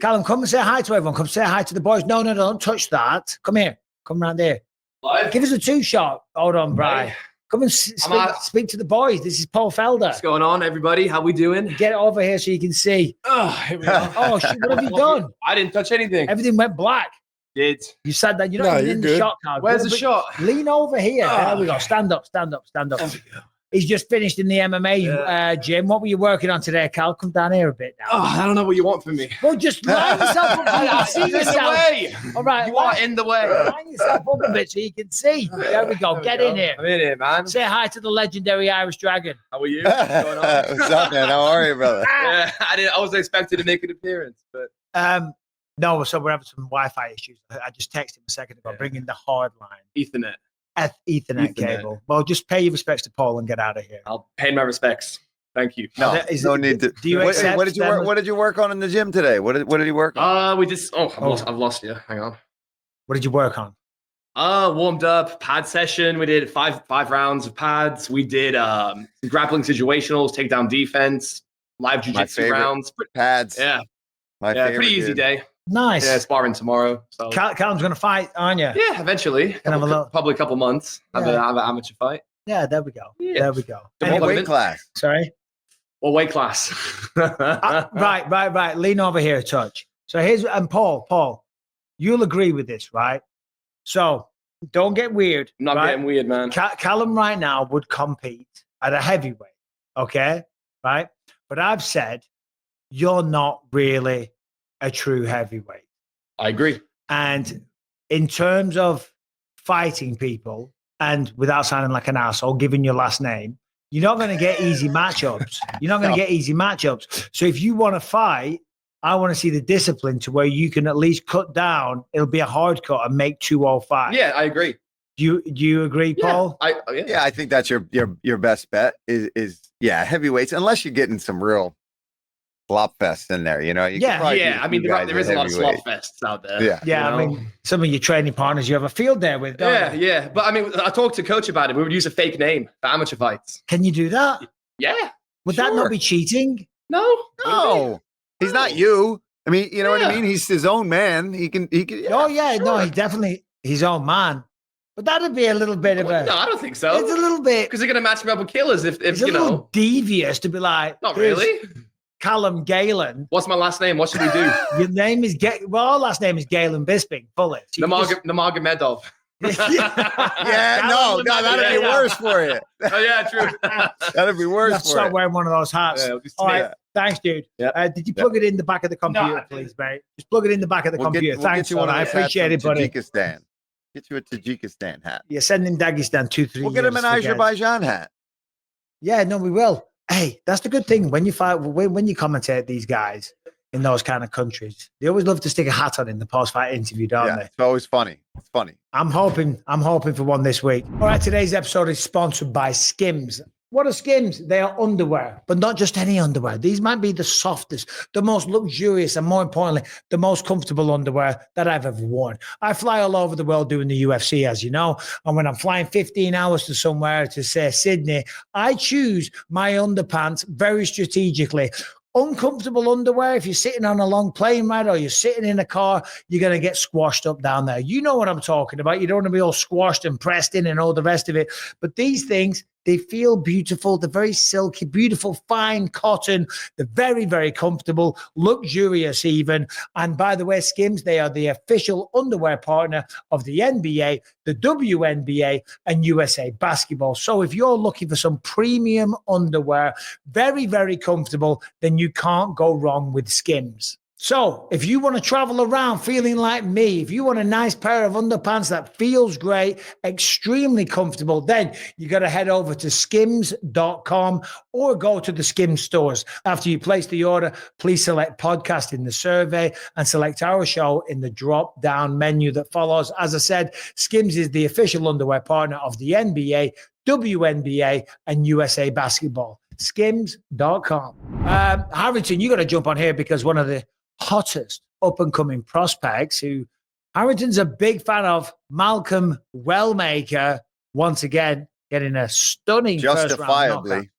Callum, come and say hi to everyone. Come say hi to the boys. No, don't touch that. Come here. Come around there. Live? Give us a 2-shot. Hold on, Bri. Come and speak to the boys. This is Paul Felder. What's going on, everybody? How we doing? Get over here so you can see. Oh, here we go. Oh, shit, what have you done? I didn't touch anything. Everything went black. Did. You said that you're not even in the shot card. Where's the shot? Lean over here. There we go. Stand up. There we go. He's just finished in the MMA gym. What were you working on today, Cal? Come down here a bit now. Oh, I don't know what you want from me. Well, just line yourself up so you can see yourself. Way. All right. You are in the way. Line yourself up a bit so you can see. There we go. Get in here. I'm in here, man. Say hi to the legendary Irish Dragon. How are you? What's going on? What's up, man? How are you, brother? Yeah, I wasn't expecting to make an appearance, but no. So we're having some Wi-Fi issues. I just texted him a second ago, bringing the hard line. Ethernet cable. Well, just pay your respects to Paul and get out of here. I'll pay my respects. Thank you. No need to. Do you accept what did you work on in the gym today? What did he work on? I've lost you. Hang on. What did you work on? Warmed up, pad session. We did five rounds of pads. We did grappling situationals, takedown defense, live jiu-jitsu rounds. Pads. Yeah. Pretty easy day. Nice. Yeah, sparring tomorrow. So Callum's going to fight, aren't you? Yeah, eventually. Probably a couple months. Have an amateur fight. Yeah, there we go. Yeah. There we go. What weight class? Sorry? What weight class? Right. Lean over here a touch. So and Paul, you'll agree with this, right? So don't get weird. I'm not getting weird, man. Callum right now would compete at a heavyweight, okay? Right? But I've said you're not really a true heavyweight. I agree. And in terms of fighting people, and without sounding like an asshole, giving your last name, you're not going to get easy matchups. So if you want to fight I want to see the discipline to where you can at least cut down. It'll be a hard cut and make 205. Yeah, I agree. Do you agree, Paul? Yeah, I think that's your best bet is heavyweights, unless you're getting some real slop fest in there. You know, I mean, there is a lot of slop fests out there. Yeah. I mean, some of your training partners you have a field there with. Yeah. But I mean, I talked to coach about it. We would use a fake name for amateur fights. Can you do that? Yeah. Would that not be cheating? No. He's not you. I mean, you know what I mean? He's his own man. He can. No, he's definitely his own man. But that'd be a little bit of a. No, I don't think so. It's a little bit because they're gonna match him up with killers if it's a little devious to be like. Not really. Callum Galen. What's my last name? What should we do? Your name is our last name is Galen Bisping. Fully. Nurmagomedov. No, that'd be worse for you. Oh yeah, true. That'd be worse. Have to start wearing one of those hats. All right, thanks, dude. Yep. Did you plug it in the back of the computer, please, mate? Just plug it in the back of the computer. Thanks, you. I appreciate it, buddy. Tajikistan. Get you a Tajikistan hat. Yeah, send him Dagestan 2-3. We'll get him an Azerbaijan hat. Yeah, no, we will. Hey, that's the good thing when you fight when you commentate these guys in those kind of countries. They always love to stick a hat on in the post-fight interview, don't they? It's always funny. It's funny. I'm hoping for one this week. All right, today's episode is sponsored by Skims. What are Skims? They are underwear, but not just any underwear. These might be the softest, the most luxurious, and more importantly, the most comfortable underwear that I've ever worn. I fly all over the world doing the UFC, as you know, and when I'm flying 15 hours to somewhere, to say Sydney, I choose my underpants very strategically. Uncomfortable underwear, if you're sitting on a long plane ride or you're sitting in a car, you're going to get squashed up down there. You know what I'm talking about. You don't want to be all squashed and pressed in and all the rest of it. But these things, they feel beautiful. They're very silky, beautiful, fine cotton. They're very, very comfortable, luxurious even. And by the way, Skims, they are the official underwear partner of the NBA, the WNBA, and USA Basketball. So if you're looking for some premium underwear, very, very comfortable, then you can't go wrong with Skims. So if you want to travel around feeling like me, if you want a nice pair of underpants that feels great, extremely comfortable, then you got to head over to skims.com or go to the Skims stores. After you place the order, please select podcast in the survey and select our show in the drop down menu that follows. As I said, Skims is the official underwear partner of the NBA, WNBA, and USA Basketball. Skims.com. Harrington, you got to jump on here because one of the hottest up-and-coming prospects who Harrington's a big fan of, Malcolm Wellmaker, once again getting a stunning justifiably.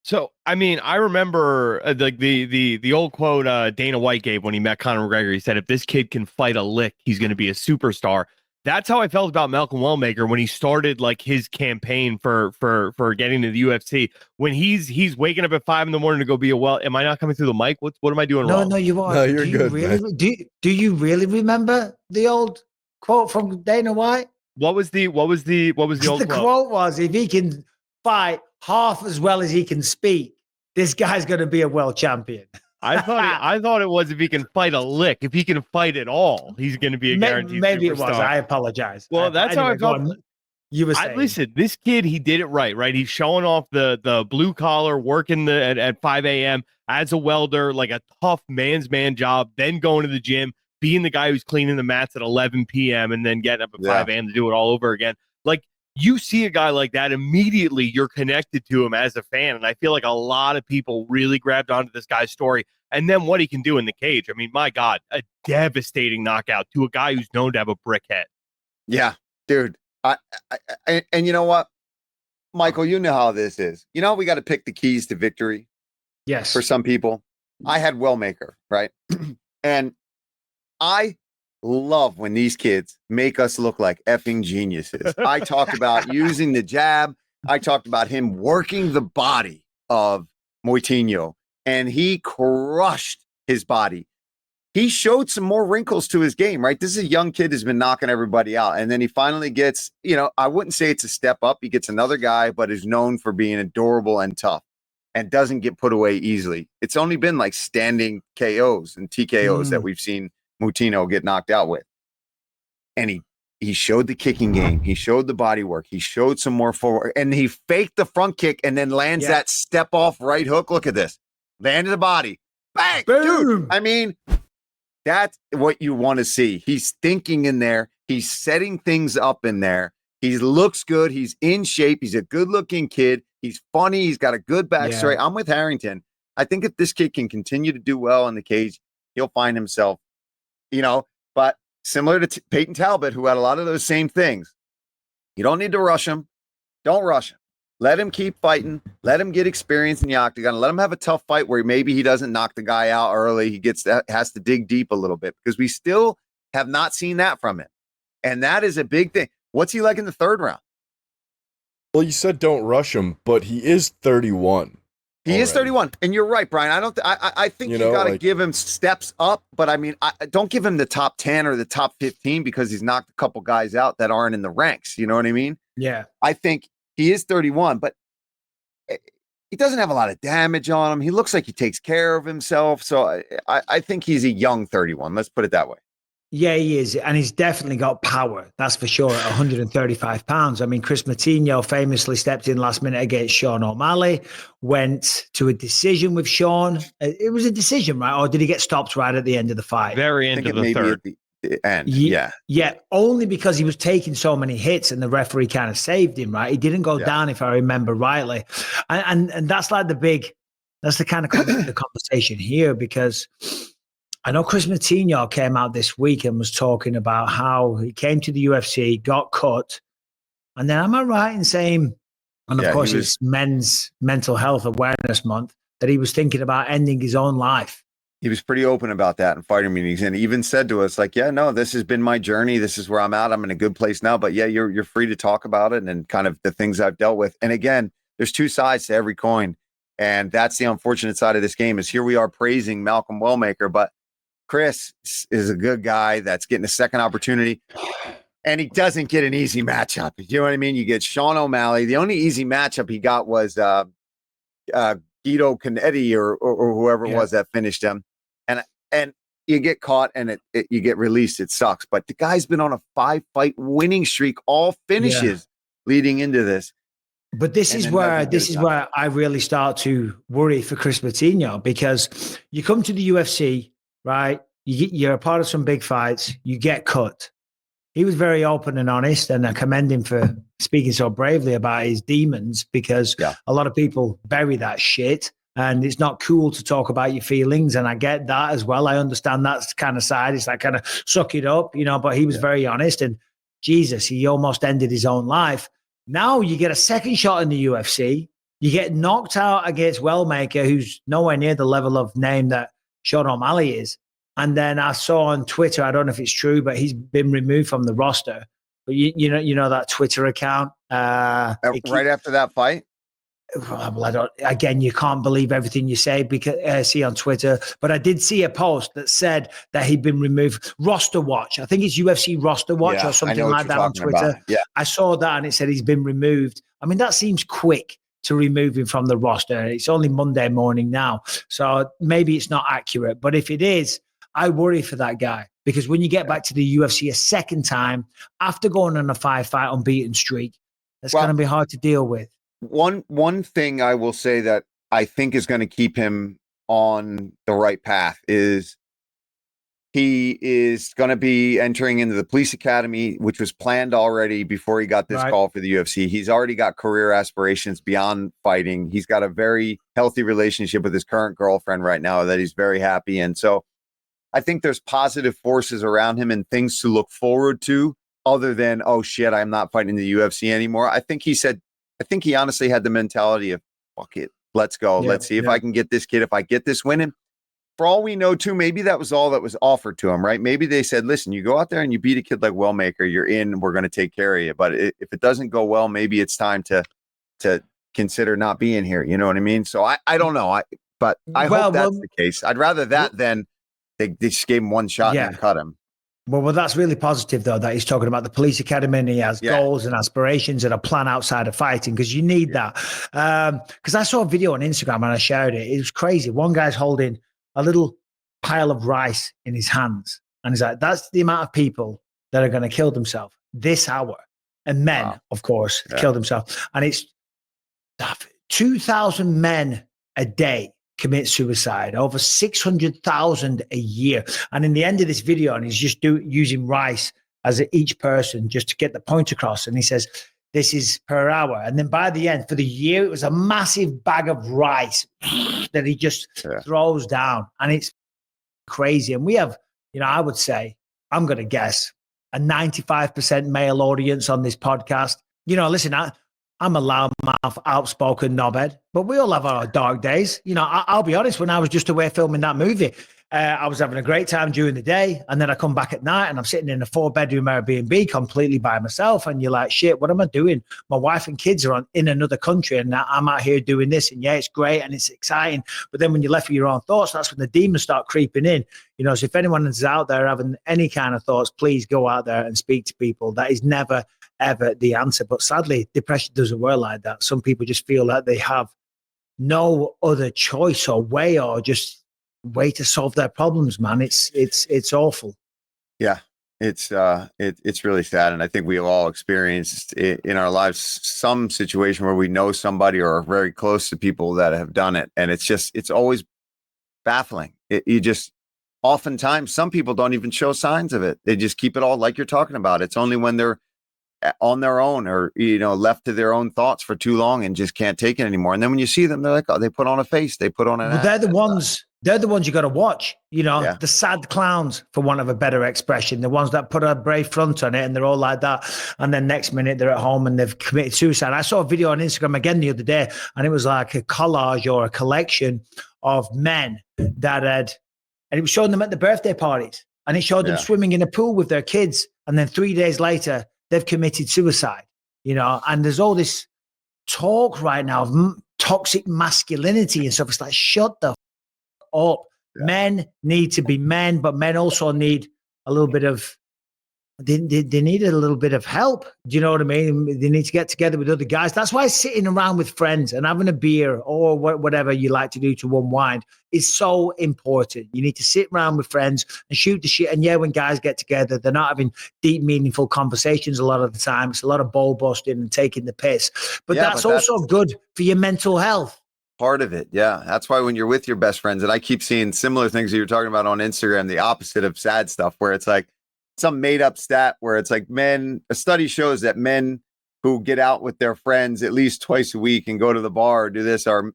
So, I mean, I remember the old quote Dana White gave when he met Conor McGregor. He said, if this kid can fight a lick, he's going to be a superstar. That's how I felt about Malcolm Wellmaker when he started like his campaign for getting to the UFC. When he's waking up at 5 a.m. to go be a well. Am I not coming through the mic? What am I doing wrong? No, you are. No, you're good. Do you really remember the old quote from Dana White? What was the old quote? The quote was, if he can fight half as well as he can speak, this guy's going to be a world champion. I thought it was if he can fight a lick. If he can fight at all, he's going to be a guaranteed maybe superstar. It was. I apologize. Well, that's how I felt. You were saying. Listen, this kid, he did it right? He's showing off the blue collar, working at 5 a.m. as a welder, like a tough man's man job, then going to the gym, being the guy who's cleaning the mats at 11 p.m. and then getting up at 5 a.m. to do it all over again. Like, you see a guy like that, immediately you're connected to him as a fan. And I feel like a lot of people really grabbed onto this guy's story and then what he can do in the cage. I mean, my God, a devastating knockout to a guy who's known to have a brick head. Yeah, dude. And you know what, Michael, you know how this is. You know, we got to pick the keys to victory. Yes. For some people. I had Wellmaker, right? And I love when these kids make us look like effing geniuses. I talked about using the jab. I talked about him working the body of Moitinho, and he crushed his body. He showed some more wrinkles to his game, right? This is a young kid who's been knocking everybody out. And then he finally gets, I wouldn't say it's a step up. He gets another guy, but is known for being adorable and tough and doesn't get put away easily. It's only been like standing KOs and TKOs that we've seen Moitinho get knocked out with. And he showed the kicking game. He showed the body work. He showed some more forward. And he faked the front kick and then lands that step off right hook. Look at this. Landed the body. Bam! bang, Boom. dude. I mean, that's what you want to see. He's thinking in there. He's setting things up in there. He looks good. He's in shape. He's a good-looking kid. He's funny. He's got a good backstory. Yeah. I'm with Harrington. I think if this kid can continue to do well in the cage, he'll find himself, but similar to Peyton Talbot, who had a lot of those same things. You don't need to rush him. Don't rush him. Let him keep fighting. Let him get experience in the octagon. Let him have a tough fight where maybe he doesn't knock the guy out early. He has to dig deep a little bit because we still have not seen that from him. And that is a big thing. What's he like in the third round? Well, you said don't rush him, but he is 31. He is 31, and you're right, Brian. I think you got to give him steps up, but I mean, don't give him the top 10 or the top 15 because he's knocked a couple guys out that aren't in the ranks. You know what I mean? Yeah. I think he is 31, but he doesn't have a lot of damage on him. He looks like he takes care of himself. So I think he's a young 31. Let's put it that way. Yeah, he is. And he's definitely got power. That's for sure at 135 pounds. I mean, Chris Matinho famously stepped in last minute against Sean O'Malley, went to a decision with Sean. It was a decision, right? Or did he get stopped right at the end of the fight? Very end of the third. At the end. Yeah. Yeah. Only because he was taking so many hits and the referee kind of saved him, right? He didn't go down, if I remember rightly. And that's like that's the kind of the conversation here, because I know Chris Matinho came out this week and was talking about how he came to the UFC, got cut, and then am I right in saying, and of course it's Men's Mental Health Awareness Month, that he was thinking about ending his own life? He was pretty open about that in fighter meetings, and he even said to us, like, yeah, no, this has been my journey. This is where I'm at. I'm in a good place now, but yeah, you're free to talk about it and kind of the things I've dealt with. And again, there's two sides to every coin, and that's the unfortunate side of this game is here we are praising Malcolm Wellmaker, but Chris is a good guy that's getting a second opportunity, and he doesn't get an easy matchup. You know what I mean? You get Sean O'Malley. The only easy matchup he got was Guido Canetti or whoever it was that finished him. And you get caught and you get released. It sucks. But the guy's been on a 5-fight winning streak, all finishes leading into this. But this is where I really start to worry for Chris Matinho, because you come to the UFC, right? You're a part of some big fights. You get cut. He was very open and honest, and I commend him for speaking so bravely about his demons, because a lot of people bury that shit, and it's not cool to talk about your feelings. And I get that as well. I understand that kind of side. It's like kind of suck it up, but he was very honest, and Jesus, he almost ended his own life. Now you get a second shot in the UFC. You get knocked out against Wellmaker, who's nowhere near the level of name that Sean O'Malley is. And then I saw on Twitter, I don't know if it's true, but he's been removed from the roster. But you know that Twitter account. Right after that fight? Well, again, you can't believe everything you say because see on Twitter. But I did see a post that said that he'd been removed. Roster Watch. I think it's UFC Roster Watch or something like that on Twitter. Yeah. I saw that and it said he's been removed. I mean, that seems quick to remove him from the roster. It's only Monday morning now. So maybe it's not accurate. But if it is, I worry for that guy, because when you get back to the UFC a second time after going on a 5-fight unbeaten streak, that's going to be hard to deal with. One thing I will say that I think is going to keep him on the right path is he is going to be entering into the police academy, which was planned already before he got this call for the UFC. He's already got career aspirations beyond fighting. He's got a very healthy relationship with his current girlfriend right now that he's very happy in. So I think there's positive forces around him and things to look forward to other than, oh shit, I'm not fighting in the UFC anymore. I think he honestly had the mentality of, fuck it, let's go. Let's see if I can get this kid. If I get this winning, for all we know too, maybe that was all that was offered to him, right? Maybe they said, listen, you go out there and you beat a kid like Wellmaker, you're in, we're going to take care of you. But if it doesn't go well, maybe it's time to consider not being here. You know what I mean? So I don't know. But I hope that's the case. I'd rather that than they just gave him one shot and cut him. Well, that's really positive, though, that he's talking about the police academy and he has goals and aspirations and a plan outside of fighting, because you need that. Because I saw a video on Instagram and I shared it. It was crazy. One guy's holding a little pile of rice in his hands. And he's like, that's the amount of people that are going to kill themselves this hour. And men, of course, kill themselves. And it's 2,000 men a day commit suicide, over 600,000 a year. And in the end of this video, and he's just using rice as each person just to get the point across. And he says, this is per hour. And then by the end, for the year, it was a massive bag of rice that he just throws down. And it's crazy. And we have, I would say, I'm going to guess, a 95% male audience on this podcast. Listen, I'm a loudmouth, outspoken knobhead, but we all have our dark days. I'll be honest, when I was just away filming that movie, I was having a great time during the day. And then I come back at night and I'm sitting in a 4-bedroom Airbnb completely by myself. And you're like, shit, what am I doing? My wife and kids are in another country and I'm out here doing this. And yeah, it's great and it's exciting. But then when you're left with your own thoughts, that's when the demons start creeping in. So if anyone is out there having any kind of thoughts, please go out there and speak to people. That is never, ever the answer. But sadly, depression doesn't work like that. Some people just feel like they have no other choice or way to solve their problems, man. It's awful. Yeah, it's really sad. And I think we all experienced in our lives some situation where we know somebody or are very close to people that have done it. And it's always baffling. Oftentimes some people don't even show signs of it. They just keep it all like you're talking about. It's only when they're on their own or, left to their own thoughts for too long and just can't take it anymore. And then when you see them, they're like, oh, they put on a face, they put on an act. They're the ones you got to watch, the sad clowns, for want of a better expression, the ones that put a brave front on it and they're all like that. And then next minute they're at home and they've committed suicide. I saw a video on Instagram again the other day, and it was like a collage or a collection of men and it was showing them at the birthday parties, and it showed them swimming in a pool with their kids. And then 3 days later, they've committed suicide, and there's all this talk right now of toxic masculinity and stuff. It's like, shut the up. Yeah. Men need to be men, but men also need a little bit of, they need a little bit of help. Do you know what I mean? They need to get together with other guys. That's why sitting around with friends and having a beer or whatever you like to do to unwind is so important. You need to sit around with friends and shoot the shit. And yeah, when guys get together, they're not having deep, meaningful conversations a lot of the time. It's a lot of ball busting and taking the piss. But that's also good for your mental health. Part of it. Yeah. That's why when you're with your best friends, and I keep seeing similar things that you're talking about on Instagram, the opposite of sad stuff, where it's like some made up stat where it's like a study shows that men who get out with their friends at least twice a week and go to the bar or do this are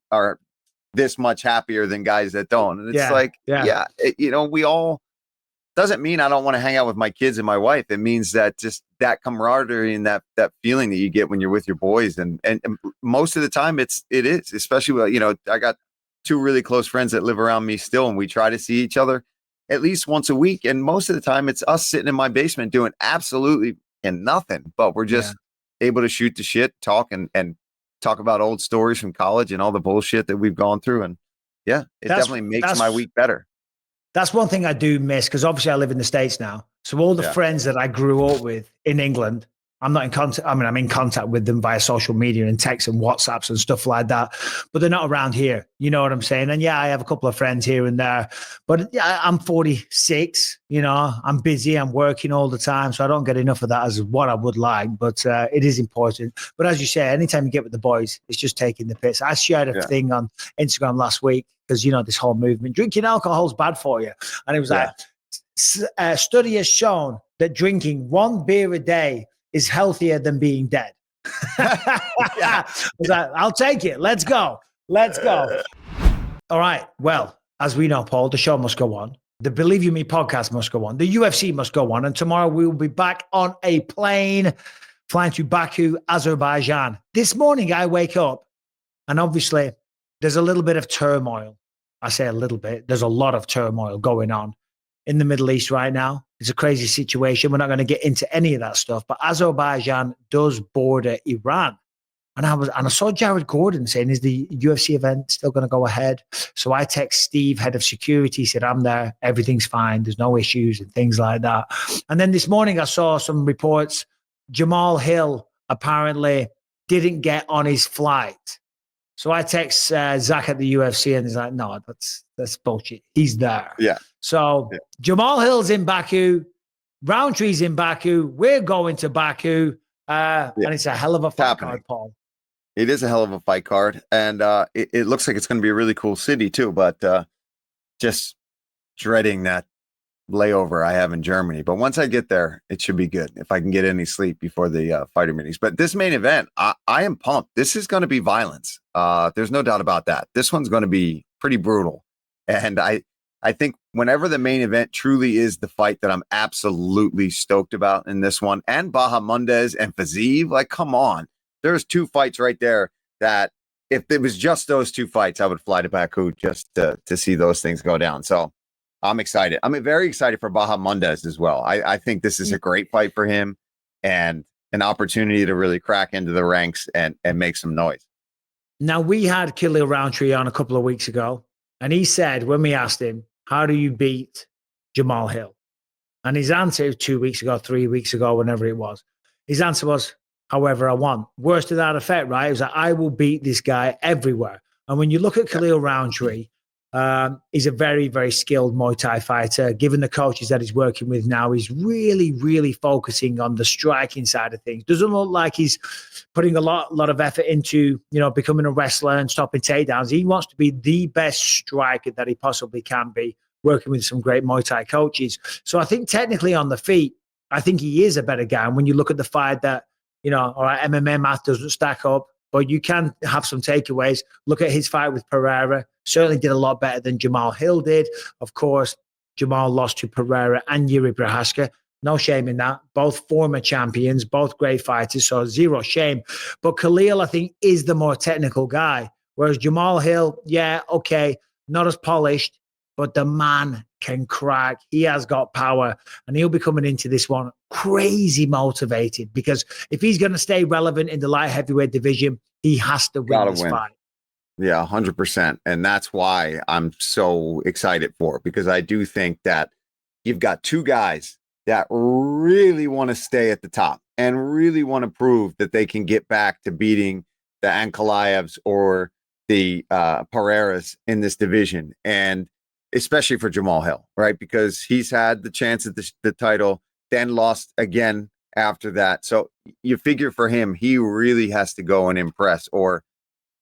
this much happier than guys that don't. And it's we all, doesn't mean I don't want to hang out with my kids and my wife. It means that just that camaraderie and that feeling that you get when you're with your boys. And most of the time it is, especially, I got 2 really close friends that live around me still, and we try to see each other at least once a week. And most of the time it's us sitting in my basement doing absolutely nothing, but we're just able to shoot the shit, talk and talk about old stories from college and all the bullshit that we've gone through. And it definitely makes my week better. That's one thing I do miss, because obviously I live in the States now. So all the friends that I grew up with in England, I'm not in contact. I mean, I'm in contact with them via social media and texts and WhatsApps and stuff like that, but they're not around here. You know what I'm saying? And yeah, I have a couple of friends here and there, but yeah, I'm 46, I'm busy, I'm working all the time. So I don't get enough of that as what I would like, but it is important. But as you say, anytime you get with the boys, it's just taking the piss. I shared a thing on Instagram last week, because, this whole movement, drinking alcohol is bad for you. And it was like, a study has shown that drinking 1 beer a day is healthier than being dead. I was like, I'll take it. Let's go. All right. Well, as we know, Paul, the show must go on. The Believe You Me podcast must go on. The UFC must go on. And tomorrow we will be back on a plane flying to Baku, Azerbaijan. This morning I wake up and obviously there's a little bit of turmoil. I say a little bit. There's a lot of turmoil going on in the Middle East right now. It's a crazy situation. We're not going to get into any of that stuff, but Azerbaijan does border Iran. And I saw Jared Gordon saying, is the UFC event still going to go ahead? So I text Steve, head of security, said, I'm there. Everything's fine. There's no issues and things like that. And then this morning I saw some reports. Jamahal Hill apparently didn't get on his flight. So I text Zach at the UFC, and he's like, no, that's bullshit. He's there. Yeah. So Jamahal Hill's in Baku. Rountree's in Baku. We're going to Baku. And it's a hell of a fight card, Paul. It is a hell of a fight card, and it looks like it's going to be a really cool city too. But just dreading that layover I have in Germany. But once I get there, it should be good if I can get any sleep before the fighter meetings. But this main event, I am pumped. This is going to be violence. There's no doubt about that. This one's going to be pretty brutal, and I think whenever the main event truly is the fight that I'm absolutely stoked about in this one, and Bahamondes and Fiziev, like, come on. There's 2 fights right there that if it was just those 2 fights, I would fly to Baku just to see those things go down. So I'm excited. I'm very excited for Bahamondes as well. I think this is a great fight for him and an opportunity to really crack into the ranks and make some noise. Now, we had Khalil Rountree on a couple of weeks ago, and he said, when we asked him, how do you beat Jamahal Hill? And his answer 2 weeks ago, 3 weeks ago, whenever it was, his answer was, however I want. Words to that effect, right? It was like, I will beat this guy everywhere. And when you look at Khalil Rountree, he's a very, very skilled Muay Thai fighter. Given the coaches that he's working with now, he's really, really focusing on the striking side of things. Doesn't look like he's putting a lot of effort into, becoming a wrestler and stopping takedowns. He wants to be the best striker that he possibly can be, working with some great Muay Thai coaches. So I think technically on the feet, I think he is a better guy. And when you look at the fight that, all right, MMA math doesn't stack up, but you can have some takeaways. Look at his fight with Pereira. Certainly did a lot better than Jamahal Hill did. Of course, Jamahal lost to Pereira and Yuri Prochazka. No shame in that. Both former champions, both great fighters, so zero shame. But Khalil, I think, is the more technical guy. Whereas Jamahal Hill, yeah, okay, not as polished, but the man can crack. He has got power, and he'll be coming into this one crazy motivated, because if he's going to stay relevant in the light heavyweight division, he has to win this fight. Yeah, 100%. And that's why I'm so excited for it, because I do think that you've got 2 guys that really want to stay at the top and really want to prove that they can get back to beating the Ankalaevs or the Pereiras in this division. And especially for Jamahal Hill, right? Because he's had the chance at the title, then lost again after that. So you figure for him, he really has to go and impress, or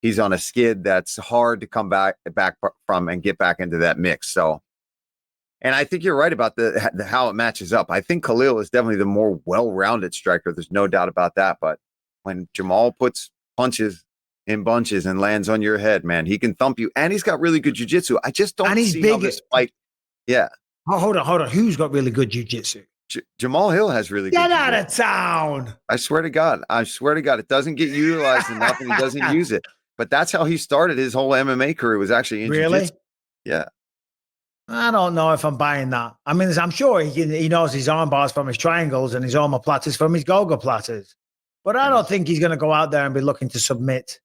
he's on a skid that's hard to come back from and get back into that mix. So, and I think you're right about the how it matches up. I think Khalil is definitely the more well-rounded striker. There's no doubt about that. But when Jamahal puts punches in bunches and lands on your head, man, he can thump you, and he's got really good jiu-jitsu. I just don't see how this fight. Yeah. Oh, hold on. Who's got really good jiu-jitsu? Jamahal Hill has really good jiu-jitsu. Get out of town. I swear to God. It doesn't get utilized enough, and he doesn't use it. But that's how he started his whole MMA career, was actually in jiu-jitsu. Yeah. I don't know if I'm buying that. I mean, I'm sure he knows his arm bars from his triangles and his omoplatas from his goga platas. But I don't think he's going to go out there and be looking to submit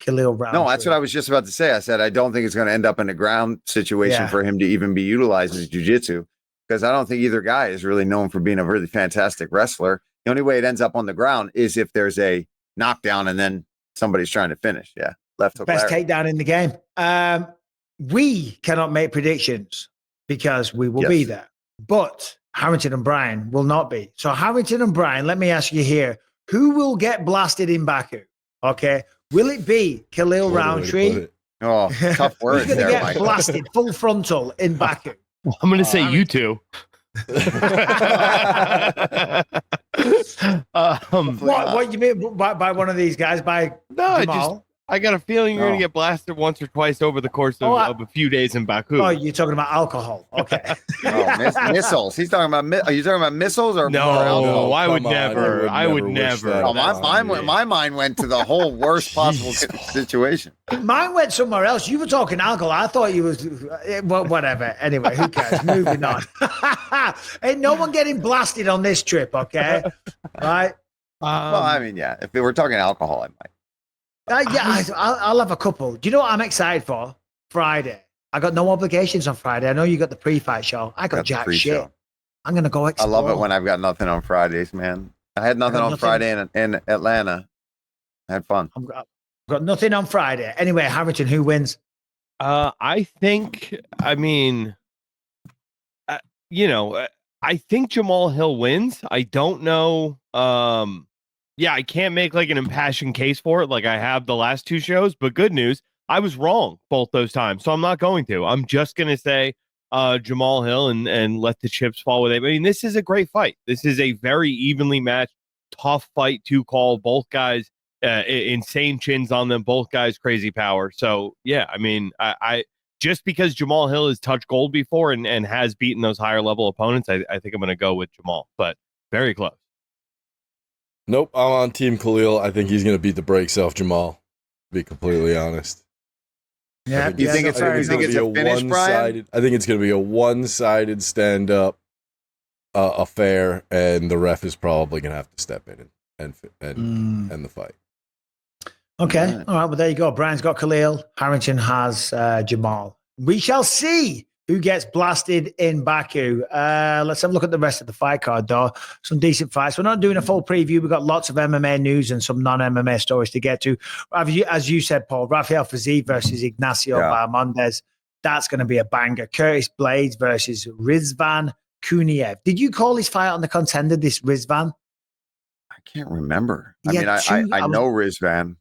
Khalil Rountree. No, that's what I was just about to say. I said, I don't think it's going to end up in a ground situation for him to even be utilized as jiu-jitsu, because I don't think either guy is really known for being a really fantastic wrestler. The only way it ends up on the ground is if there's a knockdown and then somebody's trying to finish. Yeah. Left hook. Best takedown in the game. We cannot make predictions because we will be there, but Harrington and Bryan will not be. So Harrington and Bryan, let me ask you here, who will get blasted in Baku? Okay. Will it be Khalil Rountree? Oh, tough words. Who's going to get blasted full frontal in Baku? I'm going to say you two. What you mean by one of these guys? By Jamahal? I got a feeling you're going to get blasted once or twice over the course of a few days in Baku. Oh, you're talking about alcohol. Okay. Missiles. He's talking about. Are you talking about missiles or no? I would never. I would never. Oh, my mind went to the whole worst possible situation. Mine went somewhere else. You were talking alcohol. I thought you was whatever. Anyway, who cares? Moving on. Ain't no one getting blasted on this trip. Okay. Right. Well, I mean, yeah. If we were talking alcohol, I might. I'll have a couple. Do you know what I'm excited for? Friday. I got no obligations on Friday. I know you got the pre-fight show. I got jack shit. Show. I'm going to go explore. I love it when I've got nothing on Fridays, man. I had nothing on Friday in Atlanta. I had fun. I've got nothing on Friday. Anyway, Harrington, who wins? I think Jamahal Hill wins. I don't know. yeah, I can't make like an impassioned case for it like I have the last two shows, but good news, I was wrong both those times. So I'm not going to. I'm just going to say Jamahal Hill and let the chips fall with it. I mean, this is a great fight. This is a very evenly matched, tough fight to call. Both guys, insane chins on them. Both guys, crazy power. So, yeah, I mean, I just because Jamahal Hill has touched gold before and has beaten those higher level opponents, I think I'm going to go with Jamahal, but very close. Nope, I'm on Team Khalil. I think he's going to beat the brakes off Jamahal, to be completely honest. Yeah, you think it's a finish, Brian? I think it's going to be a one-sided stand-up affair, and the ref is probably going to have to step in and end the fight. Okay, all right. Well, there you go. Brian's got Khalil. Harrington has Jamahal. We shall see who gets blasted in Baku. Let's have a look at the rest of the fight card, though. Some decent fights. We're not doing a full preview. We've got lots of MMA news and some non-MMA stories to get to. As you said, Paul, Rafael Fiziev versus Ignacio Bahamondes. That's going to be a banger. Curtis Blades versus Rizvan Kuniev. Did you call his fight on the Contender, this Rizvan? I can't remember. I mean, I know Rizvan.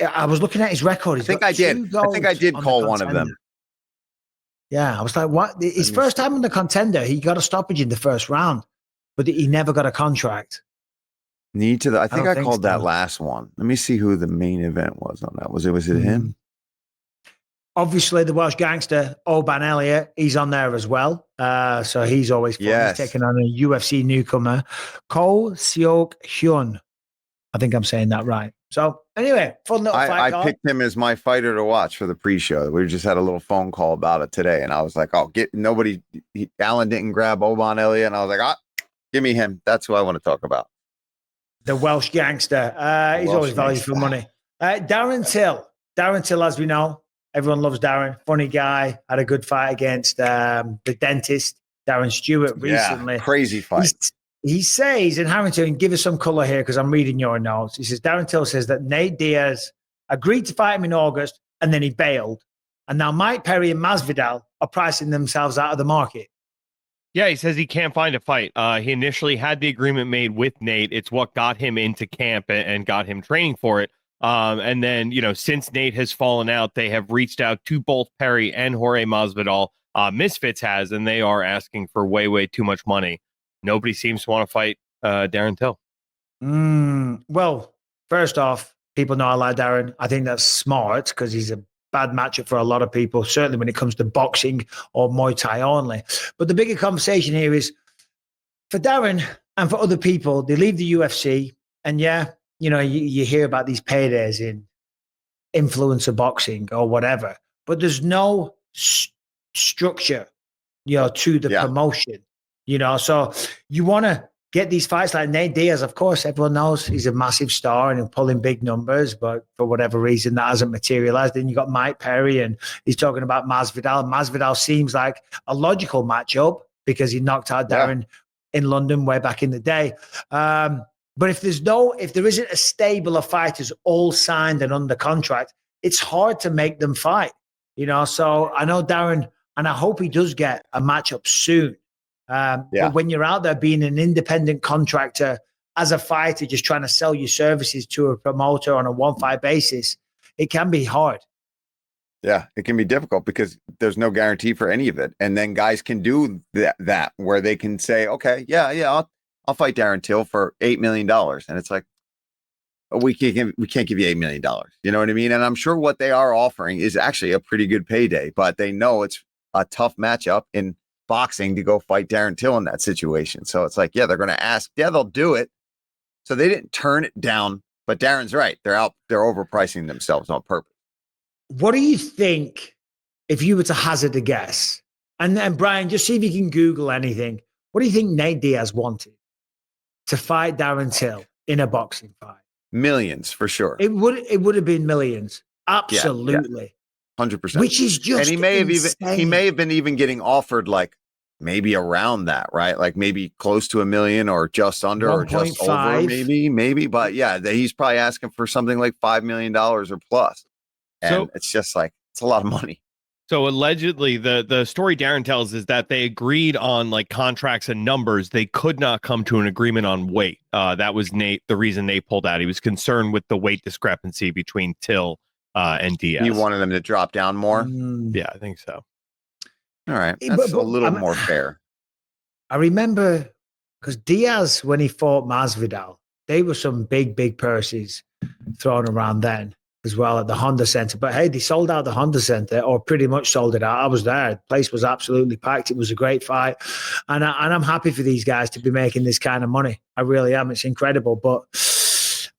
I was looking at his record. I think I did call one of them. Yeah, I was like, what? His first time on the Contender, he got a stoppage in the first round, but he never got a contract. I think I called that last one. Let me see who the main event was on that. Was it him? Obviously, the Welsh gangster, Paddy and Ilia, he's on there as well. So he's always fun. He's taking on a UFC newcomer, Ko Seok Hyun. I think I'm saying that right. So anyway, fun little fight. I picked him as my fighter to watch for the pre-show. We just had a little phone call about it today, and I was like, Alan didn't grab Paddy and Ilia, and I was like, give me him. That's who I want to talk about. The Welsh gangster. He's always valued for money. Darren Till. Darren Till, as we know, everyone loves Darren. Funny guy. Had a good fight against the dentist, Darren Stewart, recently. Crazy fight. He says, and Harrington, give us some color here because I'm reading your notes. He says, Darren Till says that Nate Diaz agreed to fight him in August and then he bailed. And now Mike Perry and Masvidal are pricing themselves out of the market. Yeah, he says he can't find a fight. He initially had the agreement made with Nate. It's what got him into camp and got him training for it. And then, since Nate has fallen out, they have reached out to both Perry and Jorge Masvidal. Misfits has, and they are asking for way, way too much money. Nobody seems to want to fight Darren Till. Well, first off, people know I like Darren. I think that's smart because he's a bad matchup for a lot of people, certainly when it comes to boxing or Muay Thai only. But the bigger conversation here is for Darren and for other people, they leave the UFC and you hear about these paydays in influencer boxing or whatever, but there's no structure, to the promotion. So you want to get these fights like Nate Diaz. Of course, everyone knows he's a massive star and he'll pull in big numbers, but for whatever reason, that hasn't materialized. Then you got Mike Perry and he's talking about Masvidal. Masvidal seems like a logical matchup because he knocked out Darren in London way back in the day. But if there isn't a stable of fighters all signed and under contract, it's hard to make them fight. So I know Darren, and I hope he does get a matchup soon. But when you're out there being an independent contractor as a fighter, just trying to sell your services to a promoter on a one-fight basis, it can be hard. Yeah, it can be difficult because there's no guarantee for any of it. And then guys can do that where they can say, okay, I'll fight Darren Till for $8 million. And it's like, we can't give you $8 million. You know what I mean? And I'm sure what they are offering is actually a pretty good payday, but they know it's a tough matchup in boxing to go fight Darren Till in that situation. So it's like, they're going to ask, they'll do it. So they didn't turn it down, but Darren's right. They're overpricing themselves on purpose. What do you think if you were to hazard a guess? And then Brian, just see if you can Google anything. What do you think Nate Diaz wanted to fight Darren Till in a boxing fight? Millions for sure. It would have been millions. Absolutely. 100%. Which is just, and he may have been even getting offered like maybe around that, right? Like maybe close to $1 million or just under 1. or just 5. over maybe. But he's probably asking for something like $5 million or plus. And it's just like, it's a lot of money. So allegedly, the story Darren tells is that they agreed on like contracts and numbers. They could not come to an agreement on weight. That was Nate. The reason Nate pulled out. He was concerned with the weight discrepancy between Till and Diaz. He wanted them to drop down more. Yeah, I think so. All right, that's a little more fair. I remember because Diaz, when he fought Masvidal, they were some big purses thrown around then as well at the Honda Center. But hey, they sold out the Honda Center, or pretty much sold it out. I was there. The place was absolutely packed. It was a great fight. And I'm happy for these guys to be making this kind of money. I really am. It's incredible. But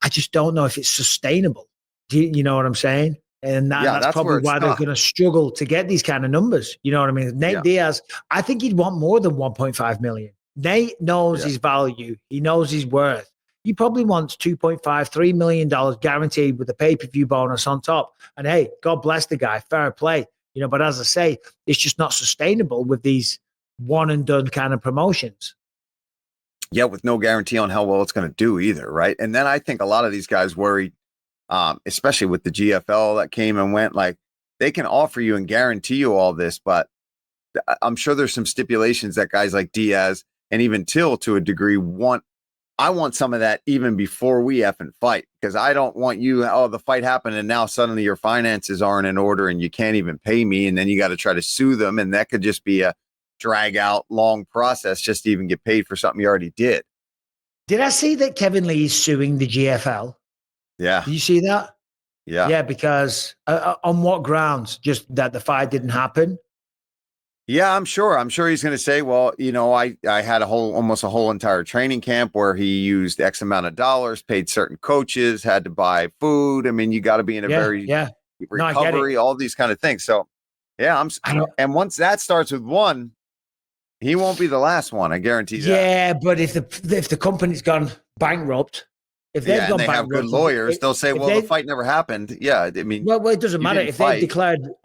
I just don't know if it's sustainable. Do you know what I'm saying? And that's probably why they're going to struggle to get these kind of numbers. You know what I mean? Nate Diaz, I think he'd want more than 1.5 million. Nate knows his value. He knows his worth. He probably wants $2.5-3 million guaranteed with a pay-per-view bonus on top. And hey, God bless the guy, fair play. But as I say, it's just not sustainable with these one and done kind of promotions. Yeah, with no guarantee on how well it's going to do either, right? And then I think a lot of these guys worry, especially with the GFL that came and went, like they can offer you and guarantee you all this, but I'm sure there's some stipulations that guys like Diaz and even Till to a degree want. I want some of that even before we effing fight, because I don't want you, the fight happened and now suddenly your finances aren't in order and you can't even pay me. And then you got to try to sue them. And that could just be a drag out long process just to even get paid for something you already did. Did I see that Kevin Lee is suing the GFL? Yeah. Did you see that? Yeah. Yeah, because on what grounds? Just that the fight didn't happen? Yeah, I'm sure he's going to say, well, I had almost a whole entire training camp where he used X amount of dollars, paid certain coaches, had to buy food. I mean, you got to be in a very recovery, all these kind of things. So, yeah, and once that starts with one, he won't be the last one. I guarantee that. Yeah, but if the company's gone bankrupt, if they've gone they bankrupt, have good lawyers, they'll say, well, the fight never happened. Yeah, I mean, well, it doesn't matter if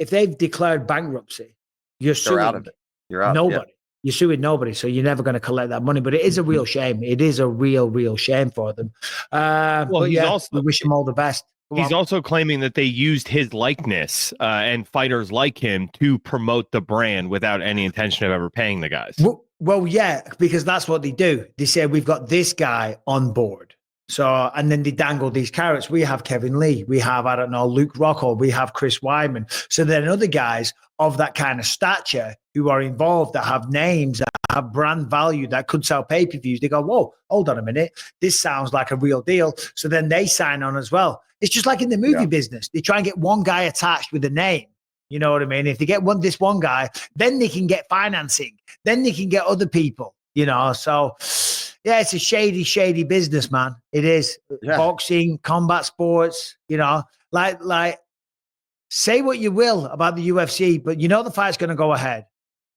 they've declared bankruptcy. You're suing out of it. You're out. Nobody. You're suing nobody, so you're never going to collect that money. But it is a real shame. It is a real shame for them. We wish him all the best. He's also claiming that they used his likeness and fighters like him to promote the brand without any intention of ever paying the guys. Well, yeah, because that's what they do. They say, we've got this guy on board. So, and then they dangle these carrots. We have Kevin Lee. We have, Luke Rocco. We have Chris Weidman. So then other guys of that kind of stature who are involved that have names, that have brand value, that could sell pay-per-views. They go, whoa, hold on a minute. This sounds like a real deal. So then they sign on as well. It's just like in the movie business. They try and get one guy attached with a name. You know what I mean? If they get this one guy, then they can get financing. Then they can get other people, So, yeah, it's a shady business, man. It is. Yeah. Boxing, combat sports, like say what you will about the UFC, but the fight's going to go ahead.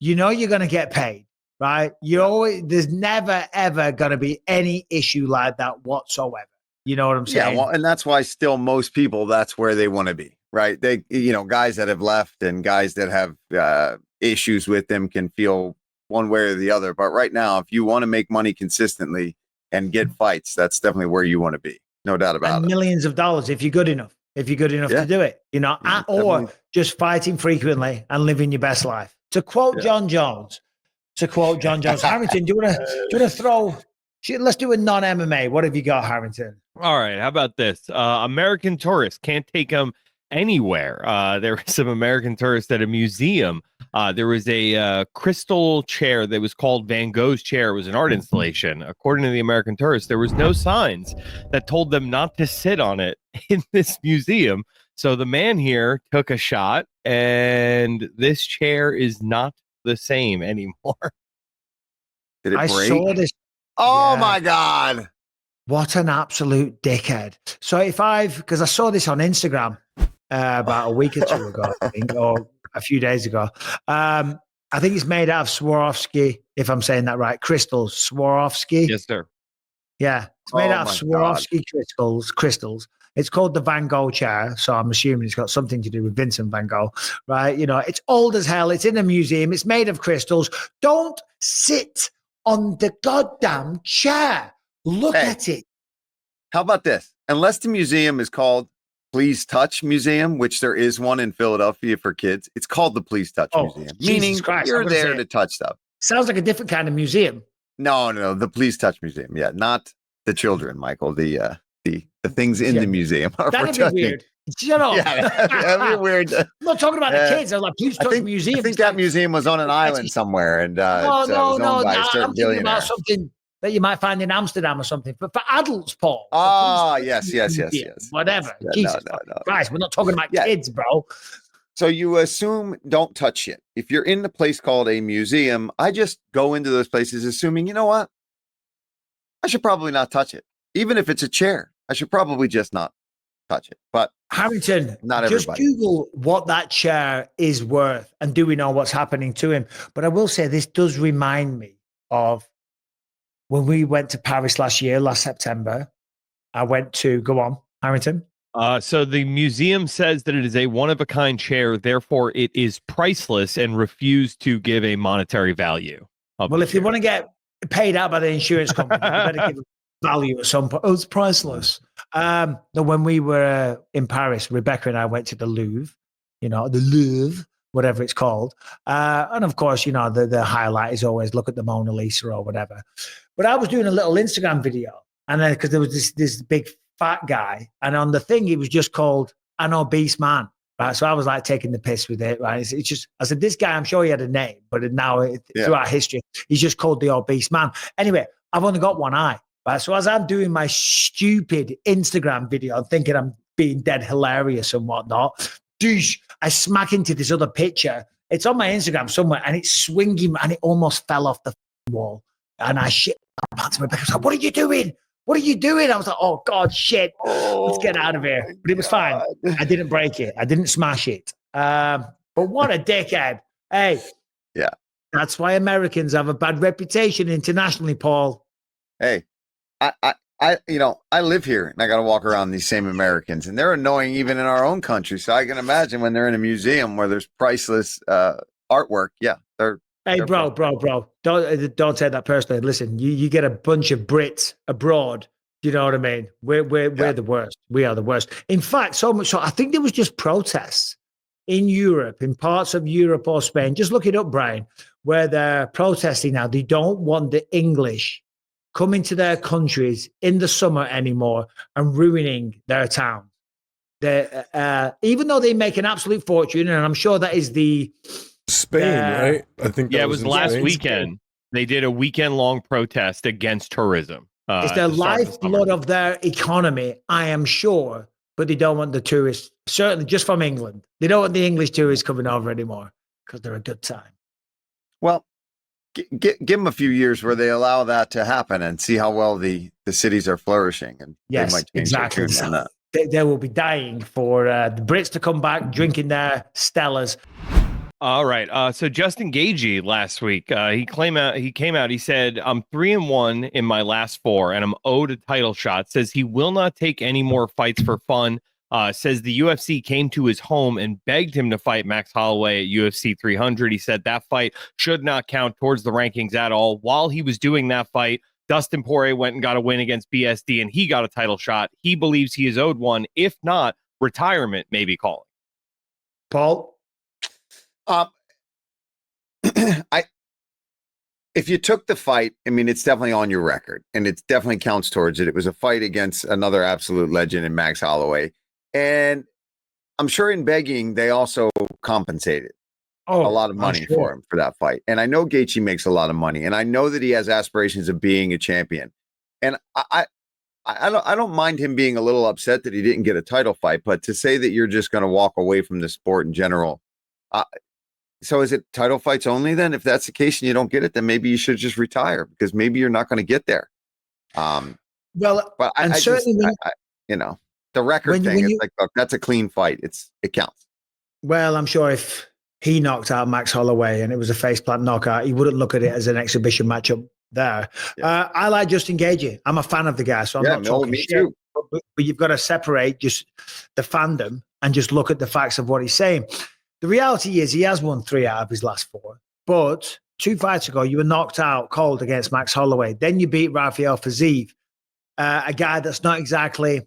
You're going to get paid, right? There's never, ever going to be any issue like that whatsoever. You know what I'm saying? Yeah, well, and that's why still most people, that's where they want to be, right? They, guys that have left and guys that have issues with them can feel one way or the other. But right now, if you want to make money consistently and get fights, that's definitely where you want to be. No doubt about it. Millions of dollars if you're good enough. If you're good enough to do it, or just fighting frequently and living your best life. To quote John Jones, Harrington, do you want to throw? Let's do a non-MMA. What have you got, Harrington? All right. How about this? American tourists can't take them anywhere. There were some American tourists at a museum. There was a crystal chair that was called Van Gogh's chair. It was an art installation. According to the American tourists, there was no signs that told them not to sit on it in this museum. So the man here took a shot, and this chair is not the same anymore. Did it break? I saw this. Oh my God. What an absolute dickhead. So because I saw this on Instagram about a week or two ago, I think, or a few days ago. I think it's made out of Swarovski, if I'm saying that right. Crystals, Swarovski. Yes, sir. Yeah, it's made out of Swarovski crystals. It's called the Van Gogh chair, so I'm assuming it's got something to do with Vincent Van Gogh, right? It's old as hell. It's in a museum. It's made of crystals. Don't sit on the goddamn chair. Look at it. How about this? Unless the museum is called Please Touch Museum, which there is one in Philadelphia for kids. It's called the Please Touch Museum, meaning you're there to touch stuff. Sounds like a different kind of museum. No, the Please Touch Museum. Yeah, not the children, Michael. The things in the museum. That'd be weird. Shut up. Yeah, that'd be weird. I'm not talking about the kids. I was like, Please Touch Museum. I think that museum was on an island somewhere, and no. I'm thinking about something that you might find in Amsterdam or something. But for adults, Paul. Yes. Whatever. Yeah, Jesus Christ, we're not talking about kids, bro. So you assume don't touch it. If you're in the place called a museum, I just go into those places assuming, you know what? I should probably not touch it. Even if it's a chair, I should probably just not touch it. But Harrington, not just everybody. Google what that chair is worth and do we know what's happening to him? But I will say this does remind me of when we went to Paris last September. I went to, go on, Harrington. So the museum says that it is a one-of-a-kind chair, therefore it is priceless and refused to give a monetary value. Well, if you want to get paid out by the insurance company, you better give value at some point. Oh, it's priceless. When we were in Paris, Rebecca and I went to the Louvre, the Louvre, whatever it's called. And of course, the highlight is always look at the Mona Lisa or whatever. But I was doing a little Instagram video, and then because there was this big fat guy, and on the thing, he was just called an obese man. Right. So I was like taking the piss with it. Right. It's just, I said, this guy, I'm sure he had a name, but now throughout history, he's just called the obese man. Anyway, I've only got one eye. Right. So as I'm doing my stupid Instagram video, I'm thinking I'm being dead hilarious and whatnot. I smack into this other picture. It's on my Instagram somewhere, and it's swinging, and it almost fell off the wall. And I shit. I was like, what are you doing? What are you doing? I was like, oh, God, shit. Let's get out of here. But it was fine. I didn't break it. I didn't smash it. But what a dickhead. Hey. Yeah. That's why Americans have a bad reputation internationally, Paul. Hey, I live here, and I got to walk around these same Americans, and they're annoying even in our own country. So I can imagine when they're in a museum where there's priceless artwork. Yeah, they're. Hey, bro, don't take that personally. Listen, you get a bunch of Brits abroad. You know what I mean? We're the worst. We are the worst. In fact, so much so, I think there was just protests in Europe, in parts of Europe or Spain. Just look it up, Brian, where they're protesting now. They don't want the English coming to their countries in the summer anymore and ruining their town. Even though they make an absolute fortune, and I'm sure that is the Spain, right? I think. It was last weekend. They did a weekend-long protest against tourism. It's the lifeblood of their economy, I am sure, but they don't want the tourists, certainly just from England. They don't want the English tourists coming over anymore because they're a good time. Well, give them a few years where they allow that to happen and see how well the cities are flourishing. And yes, they might change exactly. their tune on that. They will be dying for the Brits to come back, drinking their Stellas. All right. So Justin Gaethje last week, he came out. He said, "I'm 3-1 in my last 4, and I'm owed a title shot." Says he will not take any more fights for fun. Says the UFC came to his home and begged him to fight Max Holloway at UFC 300. He said that fight should not count towards the rankings at all. While he was doing that fight, Dustin Poirier went and got a win against BSD, and he got a title shot. He believes he is owed one. If not, retirement may be calling. Paul? If you took the fight, I mean, it's definitely on your record, and it definitely counts towards it. It was a fight against another absolute legend in Max Holloway. And I'm sure in begging, they also compensated a lot of money for him for that fight. And I know Gaethje makes a lot of money, and I know that he has aspirations of being a champion. And I don't mind him being a little upset that he didn't get a title fight, but to say that you're just going to walk away from the sport in general, so is it title fights only then? If that's the case and you don't get it, then maybe you should just retire because maybe you're not going to get there. Well, but I certainly, the record thing is like, look, that's a clean fight. It counts. Well, I'm sure if he knocked out Max Holloway and it was a faceplant knockout, he wouldn't look at it as an exhibition matchup there. Yeah. I like Justin Gaethje. I'm a fan of the guy, so I'm not talking shit. Too. But you've got to separate just the fandom and just look at the facts of what he's saying. The reality is he has won 3 out of his last 4. But 2 fights ago, you were knocked out cold against Max Holloway. Then you beat Rafael Fiziev, a guy that's not exactly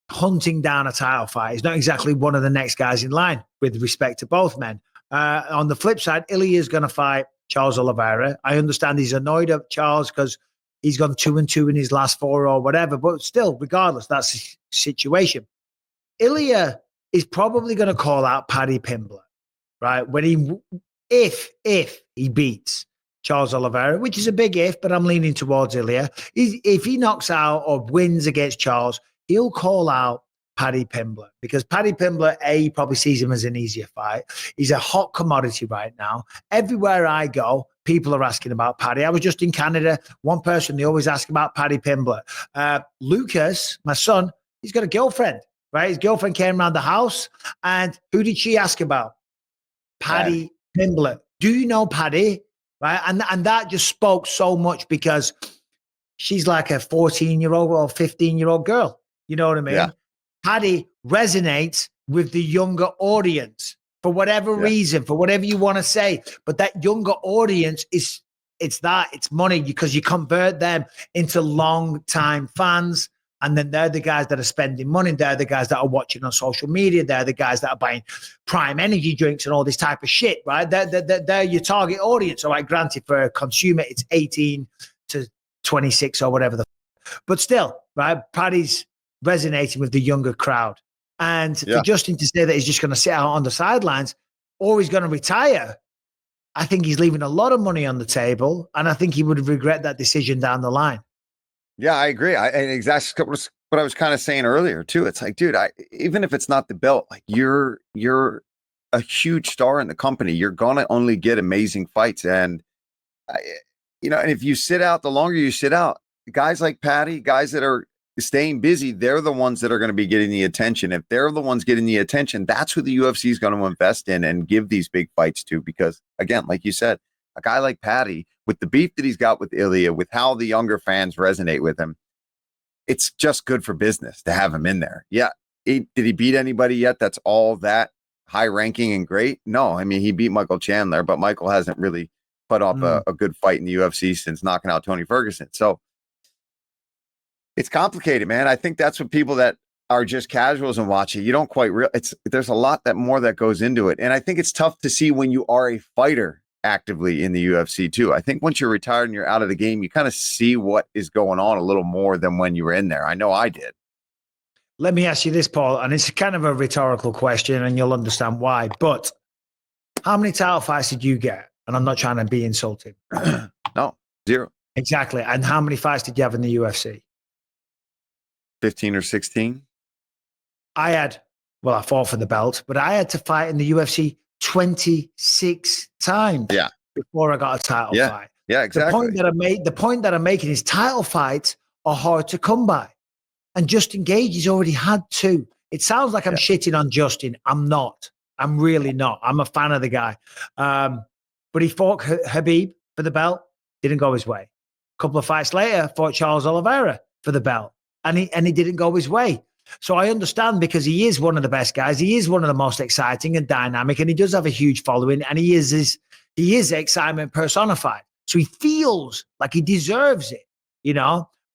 hunting down a title fight. He's not exactly one of the next guys in line with respect to both men. On the flip side, Ilia is going to fight Charles Oliveira. I understand he's annoyed at Charles because he's gone 2-2 in his last 4 or whatever, but still, regardless, that's the situation. Ilia is probably going to call out Paddy Pimblett, right? If he beats Charles Oliveira, which is a big if, but I'm leaning towards Ilia. If he knocks out or wins against Charles, he'll call out Paddy Pimblett because Paddy Pimblett, he probably sees him as an easier fight. He's a hot commodity right now. Everywhere I go, people are asking about Paddy. I was just in Canada. One person, they always ask about Paddy Pimblett. Lucas, my son, he's got a girlfriend, right? His girlfriend came around the house, and who did she ask about? Paddy Pimblett. Do you know Paddy? Right? And that just spoke so much because she's like a 14-year-old or 15-year-old girl. You know what I mean? Yeah. Paddy resonates with the younger audience for whatever reason, for whatever you want to say. But that younger audience it's money because you convert them into long-time fans. And then they're the guys that are spending money. They're the guys that are watching on social media. They're the guys that are buying Prime energy drinks and all this type of shit, right? They're your target audience. All right, granted, for a consumer, it's 18 to 26 or whatever. But still, right, Paddy's resonating with the younger crowd. And for Justin to say that he's just going to sit out on the sidelines or he's going to retire, I think he's leaving a lot of money on the table. And I think he would regret that decision down the line. Yeah, I agree. And exactly what I was kind of saying earlier too. It's like, dude, even if it's not the belt, like you're a huge star in the company. You're gonna only get amazing fights, and and if you sit out, the longer you sit out, guys like Paddy, guys that are staying busy, they're the ones that are going to be getting the attention. If they're the ones getting the attention, that's who the UFC is going to invest in and give these big fights to. Because again, like you said, a guy like Paddy, with the beef that he's got with Ilia, with how the younger fans resonate with him, it's just good for business to have him in there. Yeah. Did he beat anybody yet that's all that high ranking and great? No. I mean, he beat Michael Chandler, but Michael hasn't really put up a good fight in the UFC since knocking out Tony Ferguson. So it's complicated, man. I think that's what people that are just casuals and watch it, you don't quite there's a lot more that goes into it. And I think it's tough to see when you are a fighter actively in the UFC too. I think once you're retired and you're out of the game, you kind of see what is going on a little more than when you were in there. I know I did. Let me ask you this, Paul, and it's kind of a rhetorical question and you'll understand why, but how many title fights did you get? And I'm not trying to be insulting. No, 0. Exactly. And how many fights did you have in the UFC? 15 or 16. I fought for the belt, but I had to fight in the UFC 26 times before I got a title fight. Yeah, exactly. The point that I'm making is title fights are hard to come by. And Justin Gaethje has already had 2. It sounds like I'm shitting on Justin. I'm not. I'm really not. I'm a fan of the guy. But he fought Khabib for the belt. Didn't go his way. A couple of fights later, fought Charles Oliveira for the belt. And he didn't go his way. So I understand because he is one of the best guys. He is one of the most exciting and dynamic, and he does have a huge following, and he is excitement personified. So he feels like he deserves it,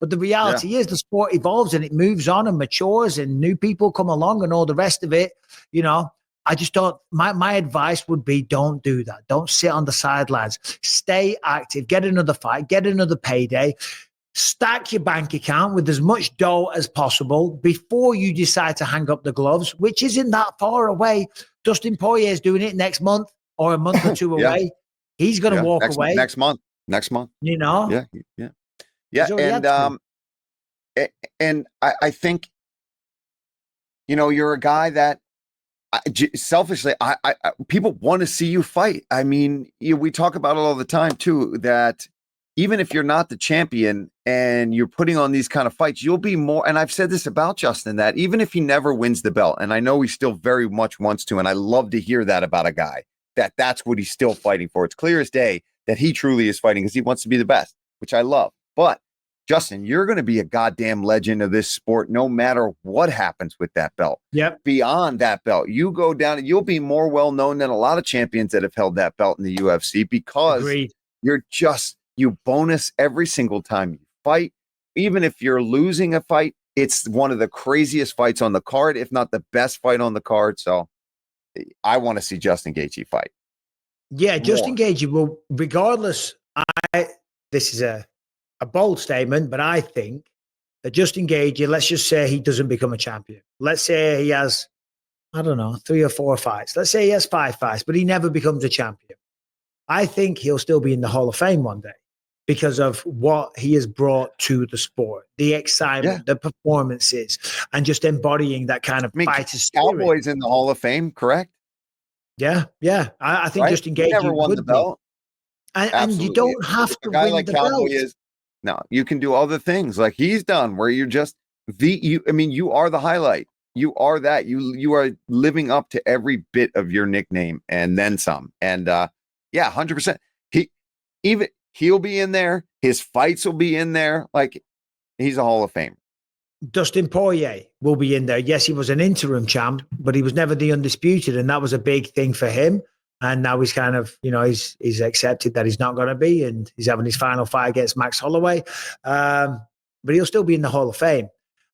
But the reality is the sport evolves and it moves on and matures and new people come along and all the rest of it. I just don't, my advice would be don't do that. Don't sit on the sidelines. Stay active, get another fight, get another payday. Stack your bank account with as much dough as possible before you decide to hang up the gloves, which isn't that far away. Dustin Poirier is doing it next month or a month or 2 away. He's going to walk away. Next month. Yeah. And I think, you're a guy that selfishly, I people want to see you fight. I mean, we talk about it all the time too, that even if you're not the champion and you're putting on these kind of fights, you'll be more. And I've said this about Justin, that even if he never wins the belt, and I know he still very much wants to, and I love to hear that about a guy, that's what he's still fighting for. It's clear as day that he truly is fighting because he wants to be the best, which I love. But Justin, you're going to be a goddamn legend of this sport no matter what happens with that belt. Yep. Beyond that belt, you go down and you'll be more well known than a lot of champions that have held that belt in the UFC because you're just, you bonus every single time you fight. even if you're losing a fight, it's one of the craziest fights on the card, if not the best fight on the card. So I want to see Justin Gaethje fight. Yeah, Justin Gaethje will, regardless, this is a bold statement, but I think that Justin Gaethje, let's just say he doesn't become a champion. Let's say he has, I don't know, 3 or 4 fights. Let's say he has 5 fights, but he never becomes a champion. I think he'll still be in the Hall of Fame one day because of what he has brought to the sport, the excitement, the performances, and just embodying that kind of fighter spirit. Cowboys in the Hall of Fame, correct? Yeah. I think Justin Gaethje never won the belt. And you don't have to win like the belt. No, you can do other things like he's done where you're just you are the highlight. You are that. You are living up to every bit of your nickname and then some. And 100%. He'll be in there. His fights will be in there. Like he's a Hall of Famer. Dustin Poirier will be in there. Yes, he was an interim champ, but he was never the undisputed, and that was a big thing for him. And now he's kind of, he's accepted that he's not going to be, and he's having his final fight against Max Holloway. But he'll still be in the Hall of Fame.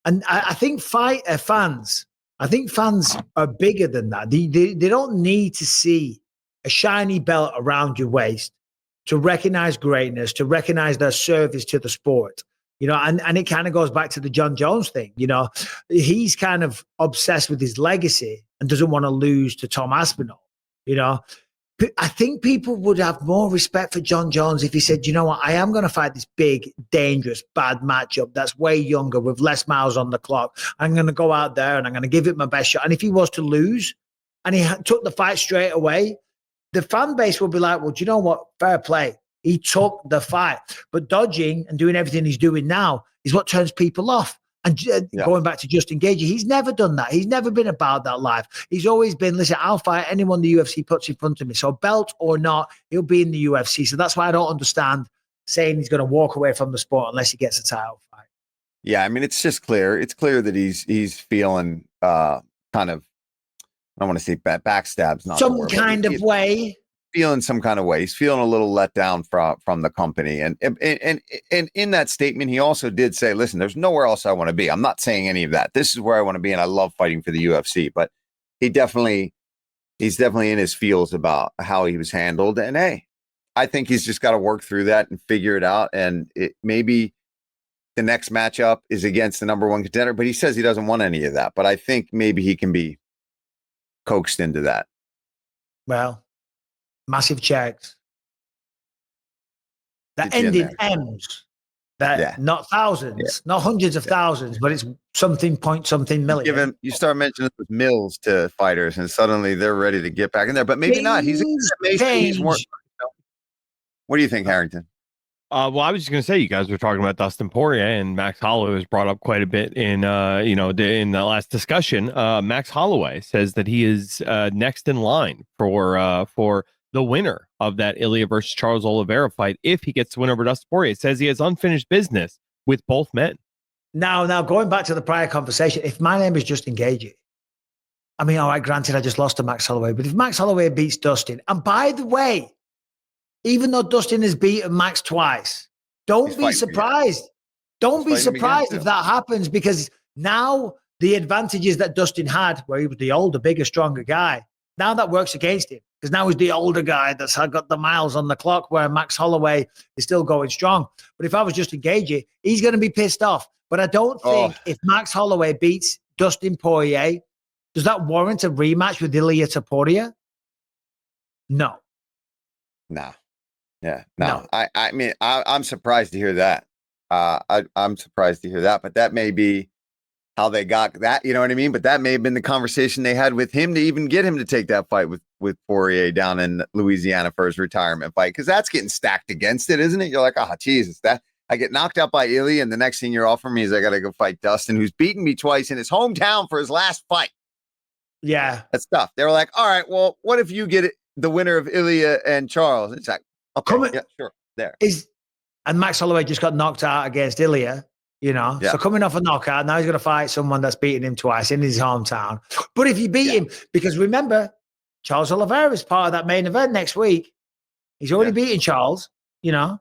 And I think fans are bigger than that. They don't need to see a shiny belt around your waist to recognize greatness, to recognize their service to the sport. And it kind of goes back to the John Jones thing. He's kind of obsessed with his legacy and doesn't want to lose to Tom Aspinall. I think people would have more respect for John Jones if he said, you know what, I am going to fight this big, dangerous, bad matchup that's way younger with less miles on the clock. I'm going to go out there and I'm going to give it my best shot. And if he was to lose and he took the fight straight away, the fan base would be like, well, do you know what? Fair play. He took the fight. But dodging and doing everything he's doing now is what turns people off. And going back to Justin Gaethje, he's never done that. He's never been about that life. He's always been, listen, I'll fight anyone the UFC puts in front of me. So belt or not, he'll be in the UFC. So that's why I don't understand saying he's going to walk away from the sport unless he gets a title fight. Yeah, I mean, it's just clear. It's clear that he's feeling kind of, I don't want to say backstabs, not some kind of way. Feeling some kind of way. He's feeling a little let down from the company. And in that statement, he also did say, listen, there's nowhere else I want to be. I'm not saying any of that. This is where I want to be. And I love fighting for the UFC, but he's definitely in his feels about how he was handled. And hey, I think he's just got to work through that and figure it out. And maybe the next matchup is against the number 1 contender, but he says he doesn't want any of that. But I think maybe he can be coaxed into that. Well, massive checks that end in M's, not thousands, not hundreds of thousands, but it's something million. You start mentioning mills to fighters, and suddenly they're ready to get back in there. But maybe not. He's more. What do you think, Harrington? Well, I was just going to say, you guys were talking about Dustin Poirier, and Max Holloway was brought up quite a bit in the last discussion. Max Holloway says that he is next in line for the winner of that Ilia versus Charles Oliveira fight if he gets to win over Dustin Poirier. It says he has unfinished business with both men. Now, going back to the prior conversation, if my name is Justin Gaethje, I mean, all right, granted, I just lost to Max Holloway, but if Max Holloway beats Dustin, and by the way, even though Dustin has beaten Max twice, don't be surprised. Don't be surprised if that happens, because now the advantages that Dustin had, where he was the older, bigger, stronger guy, now that works against him, because now he's the older guy that's got the miles on the clock, where Max Holloway is still going strong. But if I was Justin Gaethje, he's going to be pissed off. But I don't think if Max Holloway beats Dustin Poirier, does that warrant a rematch with Ilia Topuria? No. No. Yeah, no. I mean, I'm surprised to hear that. I'm surprised to hear that, but that may be how they got that. You know what I mean? But that may have been the conversation they had with him to even get him to take that fight with Poirier down in Louisiana for his retirement fight, because that's getting stacked against it, isn't it? You're like, oh, Jesus, that I get knocked out by Ilia, and the next thing you're offering me is I got to go fight Dustin, who's beaten me twice in his hometown for his last fight. Yeah, that's tough. They were like, all right, well, what if you get it, the winner of Ilia and Charles? It's like, okay, yeah, sure. There. And Max Holloway just got knocked out against Ilia, Yeah. So coming off a knockout, now he's going to fight someone that's beaten him twice in his hometown. But if you beat him, because remember, Charles Oliveira is part of that main event next week. He's already beaten Charles, Yeah.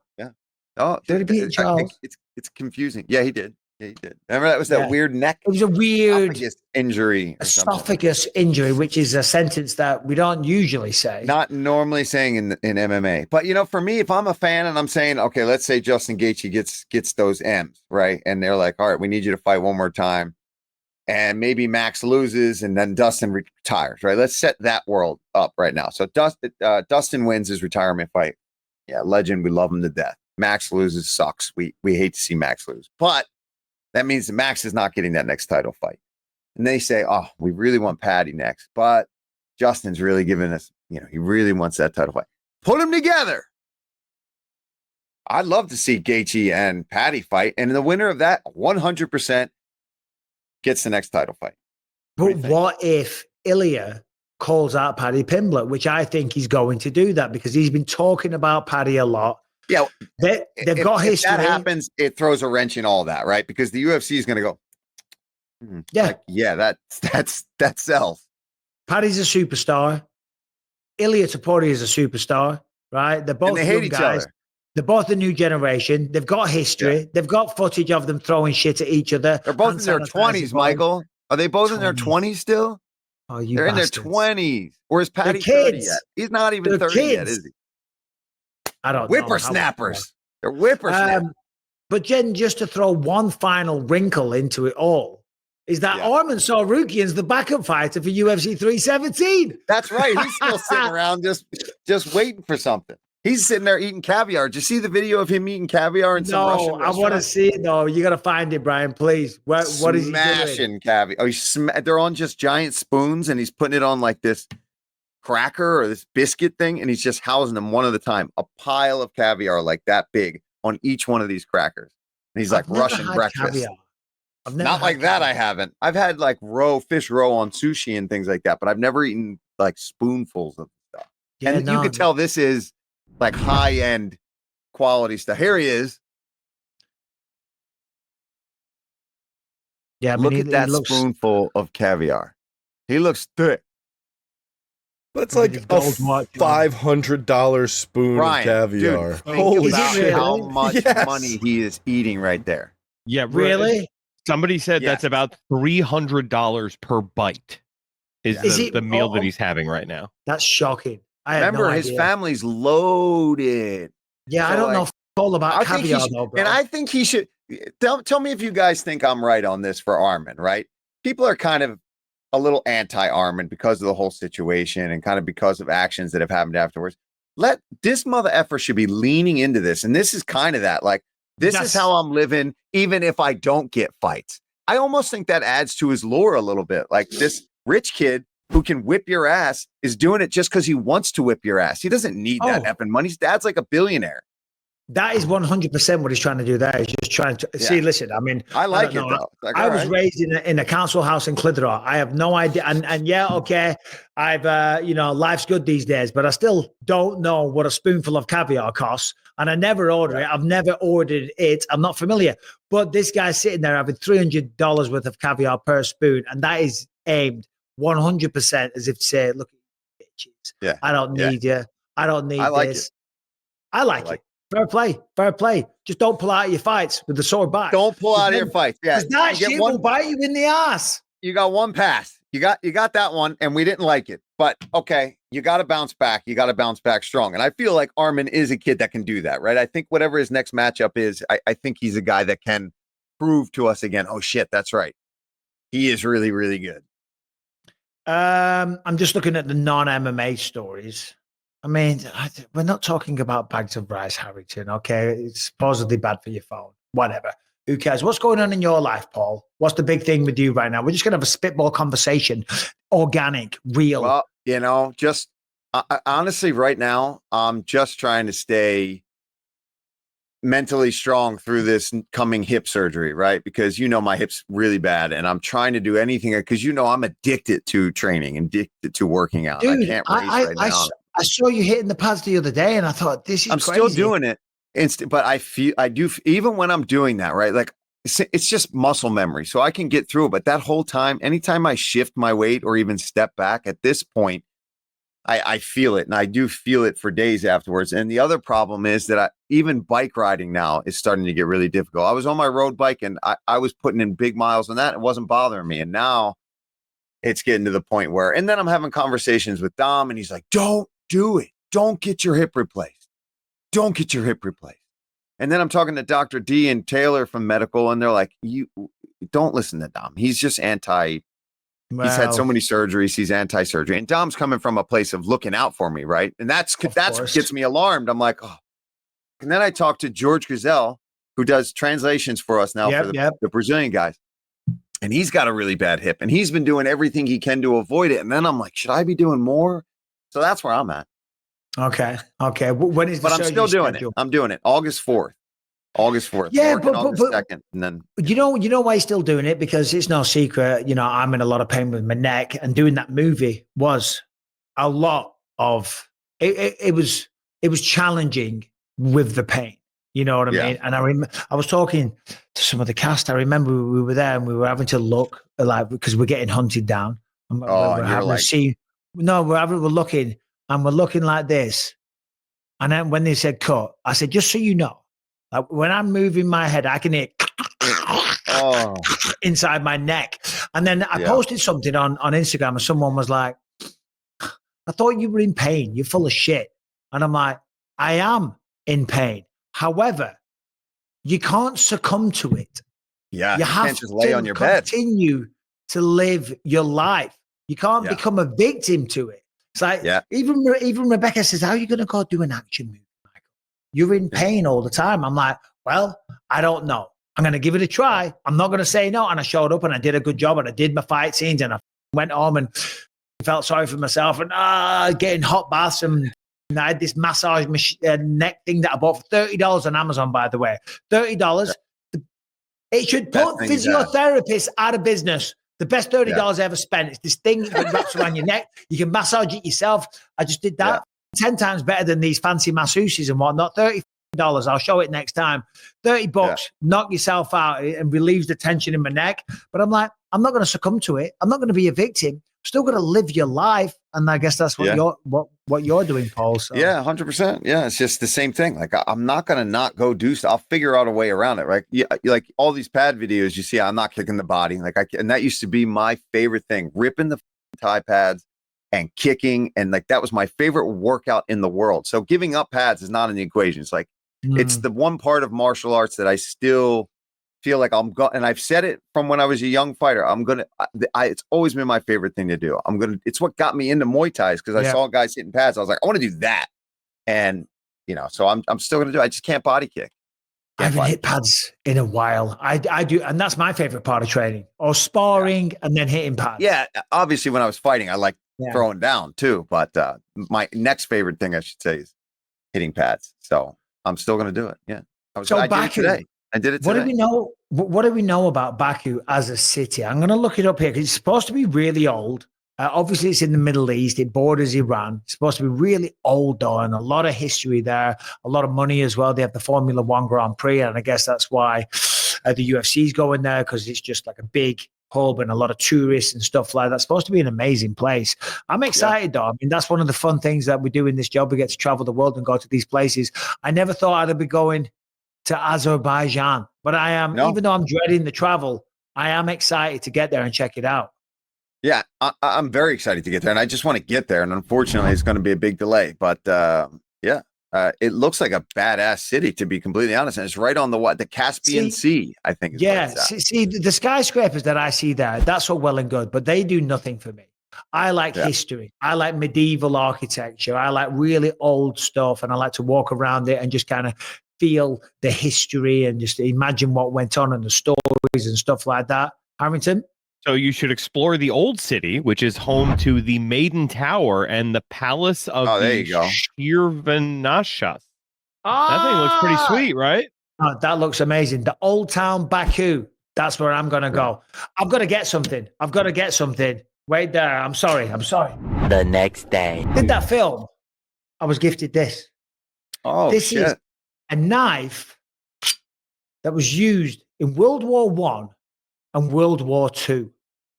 Oh, he's already beaten Charles. It's confusing. Yeah, he did. Yeah, he did. Remember that was that weird neck? It was a weird injury. Esophagus injury, which is a sentence that we don't usually say. Not normally saying in MMA. But, you know, for me, if I'm a fan and I'm saying, okay, let's say Justin Gaethje gets those M's, right? And they're like, all right, we need you to fight one more time. And maybe Max loses and then Dustin retires, right? Let's set that world up right now. So Dustin wins his retirement fight. Yeah, legend. We love him to death. Max loses, sucks. We hate to see Max lose. But that means that Max is not getting that next title fight. And they say, oh, we really want Paddy next. But Justin's really giving us, you know, he really wants that title fight. Put them together. I'd love to see Gaethje and Paddy fight. And the winner of that 100% gets the next title fight. But what if Ilia calls out Paddy Pimblett, which I think he's going to do that because he's been talking about Paddy a lot. Yeah, they've got history. If that happens, it throws a wrench in all that, right? Because the UFC is going to go, that sells. Paddy's a superstar. Ilia Topuria is a superstar, right? They're both and they hate each other. They're both the new generation. They've got history. Yeah. They've got footage of them throwing shit at each other. They're both in their 20s, Michael. Are they both in their 20s still? Oh, you They're bastards. In their 20s. Or is Paddy 30 yet? He's not even 30 yet, is he? I don't know. Whippersnappers. They're whippersnappers. But Jen, just to throw one final wrinkle into it all, is that Arman Sarukian's the backup fighter for UFC 317. That's right. He's still sitting around just waiting for something. He's sitting there eating caviar. Did you see the video of him eating caviar in some Russian restaurant? I want to see it. No, you got to find it, Brian, please. What is he doing? Smashing caviar. Oh, they're on just giant spoons, and he's putting it on like this cracker or this biscuit thing, and he's just housing them one at a time. A pile of caviar like that big on each one of these crackers. And he's like Russian breakfast. Not like that. I haven't. I've had like fish roe on sushi and things like that, but I've never eaten like spoonfuls of stuff. Yeah, and you could tell this is like high-end quality stuff. Here he is. Yeah, look at that spoonful of caviar. He looks thick. That's like a $500 spoon of caviar. Dude, holy shit! How much money he is eating right there? Yeah, really? Somebody said that's about $300 per bite. Is the meal that he's having right now? That's shocking. I remember his family's loaded. Yeah, so I don't know all about caviar though, bro. And I think he should tell me if you guys think I'm right on this for Arman, right? People are kind of a little anti-Arman because of the whole situation and kind of because of actions that have happened afterwards. This mother effer should be leaning into this. And this is kind of that, like, this is how I'm living, even if I don't get fights. I almost think that adds to his lore a little bit. Like, this rich kid who can whip your ass is doing it just because he wants to whip your ass. He doesn't need that effing money. His dad's like a billionaire. That is 100% what he's trying to do there. He's just trying to see, listen, I mean, I like it though. Like, I was raised in a council house in Clitheroe. I have no idea. And yeah, okay. I've, life's good these days, but I still don't know what a spoonful of caviar costs. And I never order it. I've never ordered it. I'm not familiar. But this guy's sitting there having $300 worth of caviar per spoon. And that is aimed 100% as if to say, look, bitches. Yeah. I don't need you. I don't need this. I like it. Fair play. Just don't pull out of your fights with the sore back. Don't pull out of your fights. Yeah, because that shit will bite you in the ass. You got one pass. You got that one, and we didn't like it. But okay, you got to bounce back. You got to bounce back strong. And I feel like Arman is a kid that can do that, right? I think whatever his next matchup is, I think he's a guy that can prove to us again. Oh shit, that's right. He is really, really good. I'm just looking at the non-MMA stories. I mean, we're not talking about bags of rice, Harrington, okay? It's supposedly bad for your phone. Whatever. Who cares? What's going on in your life, Paul? What's the big thing with you right now? We're just going to have a spitball conversation. Organic, real. Well, just honestly, right now, I'm just trying to stay mentally strong through this coming hip surgery, right? Because my hip's really bad, and I'm trying to do anything because I'm addicted to training and addicted to working out. Dude, I can't race right now. I saw you hitting the pads the other day, and I thought, this is I'm crazy. Still doing it. But I do, even when I'm doing that, right? Like, it's just muscle memory. So I can get through it. But that whole time, anytime I shift my weight or even step back at this point, I feel it, and I do feel it for days afterwards. And the other problem is that even bike riding now is starting to get really difficult. I was on my road bike, and I was putting in big miles on that. It wasn't bothering me. And now it's getting to the point where, and then I'm having conversations with Dom, and he's like, don't do it. Don't get your hip replaced. Don't get your hip replaced. And then I'm talking to Dr. D and Taylor from medical, and they're like, you don't listen to Dom. He's just Wow. He's had so many surgeries. He's anti-surgery. And Dom's coming from a place of looking out for me, right? And that's what gets me alarmed. I'm like, oh. And then I talked to George Gazelle, who does translations for us now for the Brazilian guys. And he's got a really bad hip. And he's been doing everything he can to avoid it. And then I'm like, should I be doing more? So that's where I'm at. Okay. When is the But I'm still doing it. I'm doing it August 4th. Yeah, but August 2nd, and then you know why he's still doing it, because it's no secret. I'm in a lot of pain with my neck, and doing that movie was a lot of it. It was challenging with the pain. You know what I mean? And I was talking to some of the cast. I remember we were there and we were having to look like, because we're getting hunted down. And we're looking and we're looking like this. And then when they said cut, I said, just so you know. Like when I'm moving my head, I can hear inside my neck. And then I posted something on Instagram, and someone was like, I thought you were in pain. You're full of shit. And I'm like, I am in pain. However, you can't succumb to it. Yeah. You have can't just lay on your bed. Continue to live your life. You can't become a victim to it. It's like, even Rebecca says, how are you going to go do an action movie? You're in pain all the time. I'm like, well, I don't know. I'm going to give it a try. I'm not going to say no. And I showed up and I did a good job, and I did my fight scenes, and I went home and felt sorry for myself, and getting hot baths, and I had this massage neck thing that I bought for $30 on Amazon, by the way. $30. It should put physiotherapists out of business. The best $30 I ever spent. It's this thing that wraps around your neck. You can massage it yourself. I just did that. Yeah. 10 times better than these fancy masseuses and whatnot. $30. I'll show it next time. $30, knock yourself out. It relieves the tension in my neck. But I'm like, I'm not going to succumb to it. I'm not going to be a victim. Still got to live your life. And I guess that's what you're doing, Paul. So. Yeah, 100%. Yeah, it's just the same thing. Like, I'm not going to not go do stuff. I'll figure out a way around it, right? Yeah, like all these pad videos you see, I'm not kicking the body. Like, and that used to be my favorite thing, ripping the Thai pads and kicking. And like, that was my favorite workout in the world. So giving up pads is not in the equation. It's like, it's the one part of martial arts that I still feel like and I've said it from when I was a young fighter. It's always been my favorite thing to do. It's what got me into Muay Thai, because I saw guys hitting pads. I was like, I want to do that. And, so I'm still going to do it. I just can't body kick. I haven't hit pads in a while. I do. And that's my favorite part of training, or sparring and then hitting pads. Yeah. Obviously when I was fighting, I like throwing down too, but my next favorite thing I should say is hitting pads. So I'm still going to do it. Yeah. I did it today. What do we know? What do we know about Baku as a city? I'm going to look it up here, because it's supposed to be really old. Obviously, it's in the Middle East. It borders Iran. It's supposed to be really old, though, and a lot of history there, a lot of money as well. They have the Formula One Grand Prix, and I guess that's why the UFC is going there, because it's just like a big hub and a lot of tourists and stuff like that. It's supposed to be an amazing place. I'm excited, though. I mean, that's one of the fun things that we do in this job. We get to travel the world and go to these places. I never thought I'd be going to Azerbaijan, but I am, even though I'm dreading the travel, I am excited to get there and check it out. Yeah, I'm very excited to get there, and I just want to get there. And unfortunately, it's going to be a big delay. But it looks like a badass city, to be completely honest. And it's right on the Caspian Sea, I think. See, the skyscrapers that I see there, that's all well and good, but they do nothing for me. I like history. I like medieval architecture. I like really old stuff, and I like to walk around it and just kind of feel the history and just imagine what went on and the stories and stuff like that. Harrington? So you should explore the old city, which is home to the Maiden Tower and the Palace of the Shirvanashas. That thing looks pretty sweet, right? Oh, that looks amazing. The Old Town Baku. That's where I'm going to go. I've got to get something. Wait there. I'm sorry. The next day. Did that film? I was gifted this. Oh, this shit. Is a knife that was used in World War I and World War II.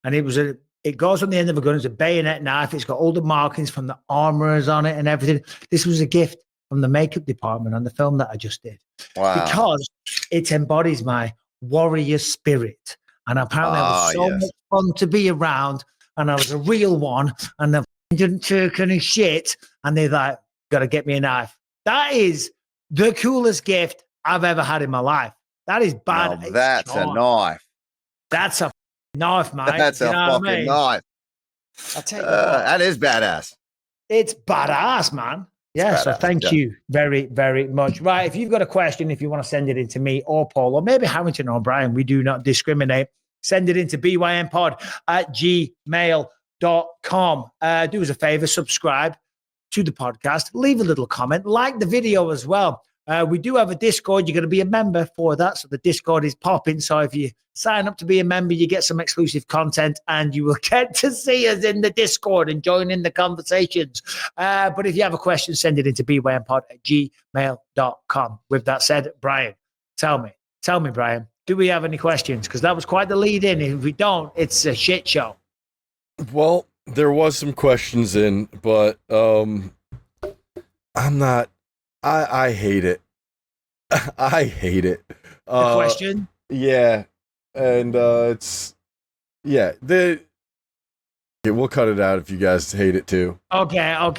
And it was a It goes on the end of a gun. It's a bayonet knife. It's got all the markings from the armorers on it and everything. This was a gift from the makeup department on the film that I just did. Wow. Because it embodies my warrior spirit. And apparently I was so much fun to be around, and I was a real one, and they didn't turk any shit, and they're like, got to get me a knife. That is the coolest gift I've ever had in my life. That is bad. Now that's a knife. That's a knife, man. That's a fucking knife. I'll tell you that is badass. It's badass, man. Yeah, so thank you very, very much. Right, if you've got a question, if you want to send it in to me or Paul, or maybe Harrington or Brian, we do not discriminate. Send it into bynpod@gmail.com. Do us a favor, subscribe to the podcast, leave a little comment, like the video as well. We do have a Discord. You're going to be a member for that. So the Discord is popping. So if you sign up to be a member, you get some exclusive content, and you will get to see us in the Discord and join in the conversations. But if you have a question, send it into bynpod@gmail.com. With that said, Brian, tell me, Brian, do we have any questions? Because that was quite the lead in. If we don't, it's a shit show. Well, there was some questions in, but I'm not. I hate it. I hate it. The question? Yeah. And it's we'll cut it out if you guys hate it too. Okay. Yeah,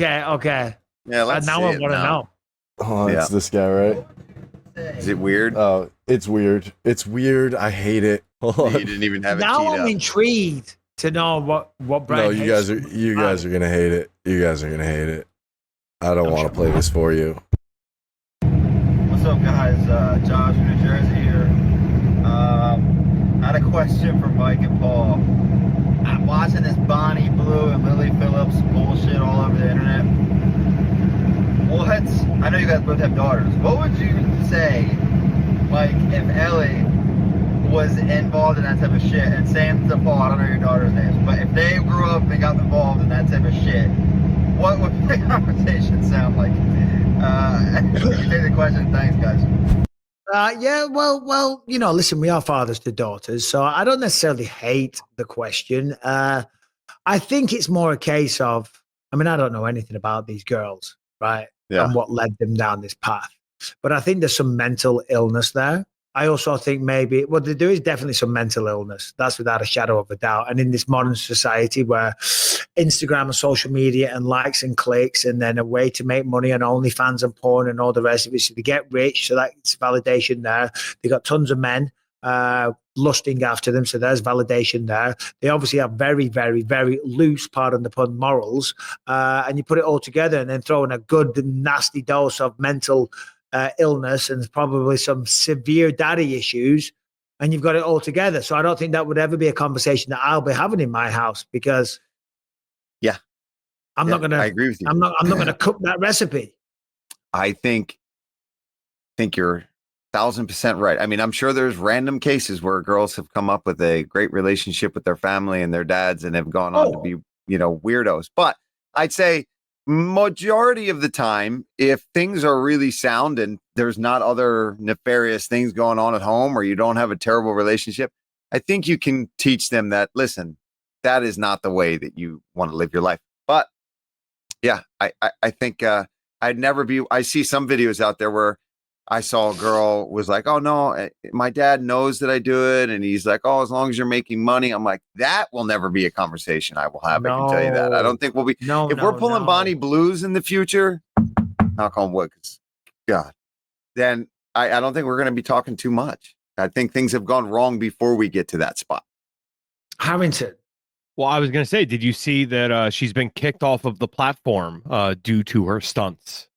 let's now I want to know. Oh, it's this guy, right? Is it weird? Oh, it's weird. It's weird. I hate it. You didn't even have it now teed I'm up. intrigued to know what Brian No, you guys are gonna hate it. You guys are gonna hate it. I don't want to play this for you. What's up, guys? Josh from New Jersey here. I had a question for Mike and Paul. I'm watching this Bonnie Blue and Lily Phillips bullshit all over the internet. I know you guys both have daughters. What would you say, Mike, if Ellie was involved in that type of shit? And same to Paul, I don't know your daughter's names, but if they grew up and got involved in that type of shit, what would the conversation sound like? You take the question. Thanks, guys. Well, listen, we are fathers to daughters, so I don't necessarily hate the question. I think it's more a case of, I don't don't know anything about these girls, right? Yeah. And what led them down this path. But I think there's some mental illness there. I also think maybe what there is definitely some mental illness. That's without a shadow of a doubt. And in this modern society where Instagram and social media and likes and clicks, and then a way to make money on OnlyFans and porn and all the rest of it, so they get rich, so that's validation there. They got tons of men lusting after them, so there's validation there. They obviously have very, very, very loose, pardon the pun, morals, and you put it all together and then throw in a good nasty dose of mental illness and probably some severe daddy issues, and you've got it all together. So I don't think that would ever be a conversation that I'll be having in my house, because I'm not gonna. I agree with you. I'm not gonna cook that recipe. I think you're 1,000% right. I'm sure there's random cases where girls have come up with a great relationship with their family and their dads and have gone on to be, weirdos. But I'd say majority of the time, if things are really sound and there's not other nefarious things going on at home, or you don't have a terrible relationship, I think you can teach them that, listen, that is not the way that you want to live your life. But yeah, I think I see some videos out there where I saw a girl was like, oh no, my dad knows that I do it. And he's like, oh, as long as you're making money. I'm like, that will never be a conversation I will have. I can tell you that. I don't think we'll be, if we're pulling Bonnie Blues in the future, knock on wood, God, then I don't think we're going to be talking too much. I think things have gone wrong before we get to that spot. Harrington. Well, I was going to say, did you see that she's been kicked off of the platform due to her stunts?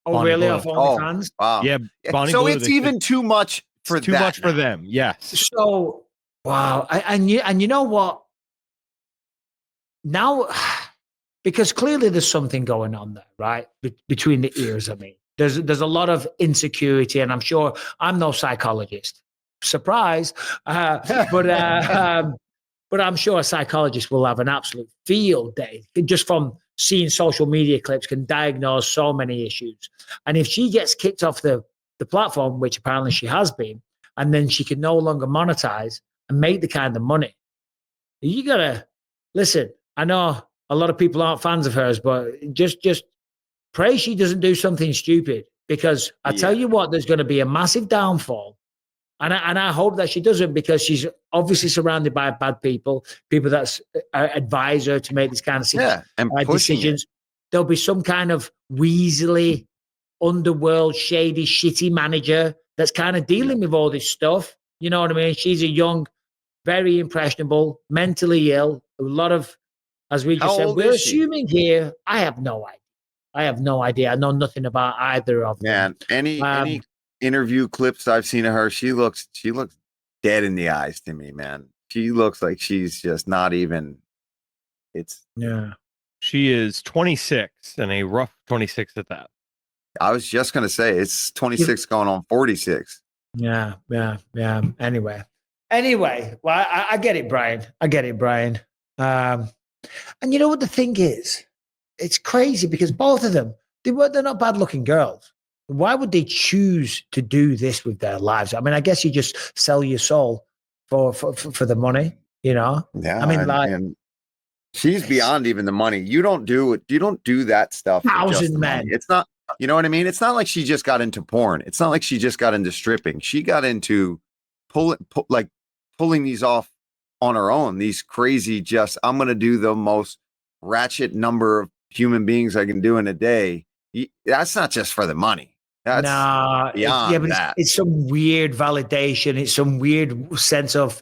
Oh, Bonnie really? Blue. Off OnlyFans? Wow. Yeah. Bonnie So Blue, it's even too much for too that much for them. Yes. So, wow. And you know what? Now, because clearly there's something going on there, right? Between the ears, there's a lot of insecurity, and I'm sure I'm no psychologist. Surprise. But I'm sure a psychologist will have an absolute field day just from seeing social media clips, can diagnose so many issues. And if she gets kicked off the platform, which apparently she has been, and then she can no longer monetize and make the kind of money, you gotta listen, I know a lot of people aren't fans of hers, but just pray she doesn't do something stupid, because I tell you what, there's going to be a massive downfall. And I hope that she doesn't, because she's obviously surrounded by bad people that advise her to make this kind of decisions. There'll be some kind of weaselly, underworld, shady, shitty manager that's kind of dealing with all this stuff. You know what I mean? She's a young, very impressionable, mentally ill. A lot of, as we just said, we're assuming here. I have no idea. I know nothing about either of them. Man, any interview clips I've seen of her, she looks dead in the eyes to me, man. She looks like she's just not even. She is 26 and a rough 26 at that. I was just gonna say it's 26 going on 46. Yeah. Anyway, well, I get it, Brian. And you know what the thing is? It's crazy because both of them, they're not bad looking girls. Why would they choose to do this with their lives? I mean, I guess you just sell your soul for the money, you know? Yeah. I mean, and she's beyond even the money. You don't do it. You don't do that stuff. 1,000 men. It's not, you know what I mean? It's not like she just got into porn. It's not like she just got into stripping. She got into pulling these off on her own. These crazy, I'm going to do the most ratchet number of human beings I can do in a day. That's not just for the money. That's beyond that. It's some weird validation. It's some weird sense of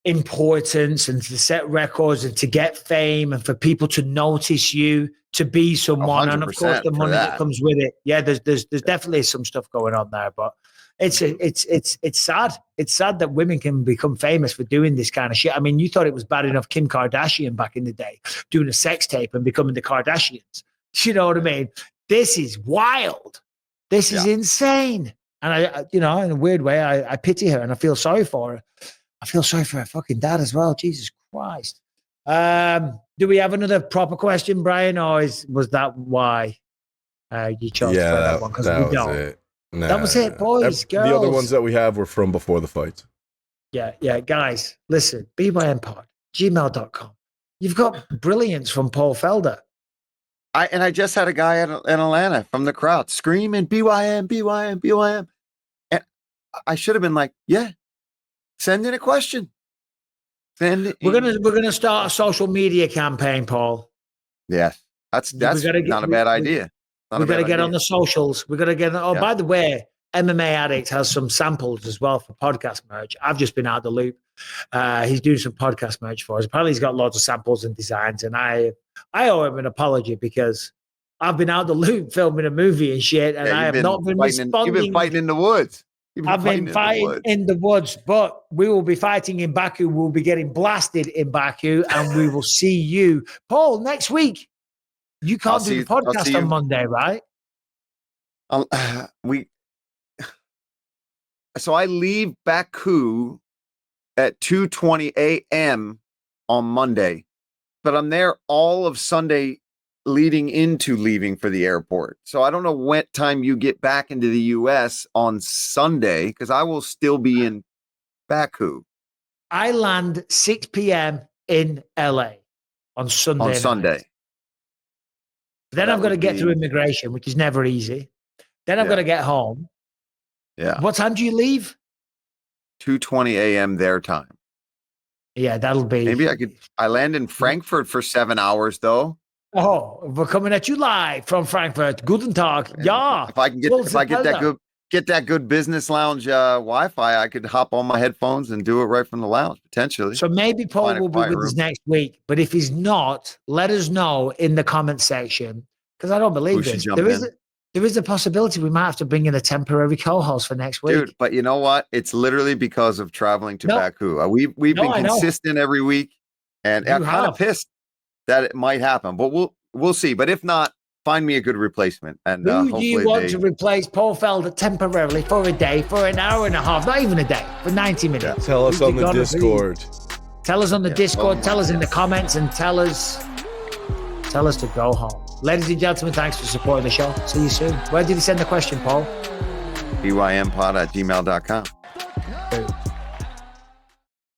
importance, and to set records and to get fame and for people to notice you, to be someone. And of course the money that comes with it. Yeah, there's definitely some stuff going on there, but it's sad. It's sad that women can become famous for doing this kind of shit. I mean, you thought it was bad enough Kim Kardashian back in the day doing a sex tape and becoming the Kardashians. You know what I mean? This is wild. This is insane. And I, in a weird way, I pity her and I feel sorry for her. I feel sorry for her fucking dad as well. Jesus Christ. Do we have another proper question, Brian, or was that why you chose that one? Because we don't. It. Nah, that was it, boys, girls. The other ones that we have were from before the fight. Yeah, guys, listen, bympod@gmail.com. You've got brilliance from Paul Felder. I just had a guy in Atlanta from the crowd screaming BYM. And I should have been like, send in a question. We're gonna start a social media campaign, Paul. Yes, that's not a bad idea. We got to get on the socials. We got to get. By the way, MMA Addict has some samples as well for podcast merch. I've just been out of the loop. He's doing some podcast merch for us. Apparently, he's got lots of samples and designs, and I owe him an apology because I've been out of the loop filming a movie and shit, and I have not been responding. You've been fighting in the woods. I've been fighting in the woods, but we will be fighting in Baku. We'll be getting blasted in Baku, and we will see you, Paul, next week. You can't do the podcast on Monday, right? So I leave Baku at 2:20 a.m. on Monday, but I'm there all of Sunday leaving for the airport. So I don't know what time you get back into the U.S. on Sunday, because I will still be in Baku. I land 6 p.m. in L.A. on Sunday. Then I've got to get through immigration, which is never easy. Then I've got to get home. Yeah. What time do you leave? 2:20 a.m. their time. Yeah, that'll be. Maybe I land in Frankfurt for 7 hours, though. Oh, we're coming at you live from Frankfurt. Guten Tag. Yeah. If I get that good business lounge Wi-Fi, I could hop on my headphones and do it right from the lounge potentially. So maybe Paul will be with us next week, but if he's not, let us know in the comment section, because I don't believe this. There is a possibility we might have to bring in a temporary co-host for next week. Dude, but you know what? It's literally because of traveling to Baku. We've been consistent every week, and I'm kind of pissed that it might happen, but we'll see. But if not, find me a good replacement. And who do you want to replace Paul Felder temporarily for a day, for an hour and a half, not even a day, for 90 minutes? Yeah. Tell us on the Discord. Tell us on the Discord. Tell us in the comments, and tell us to go home. Ladies and gentlemen, thanks for supporting the show. See you soon. Where did you send the question, Paul? bympod@gmail.com.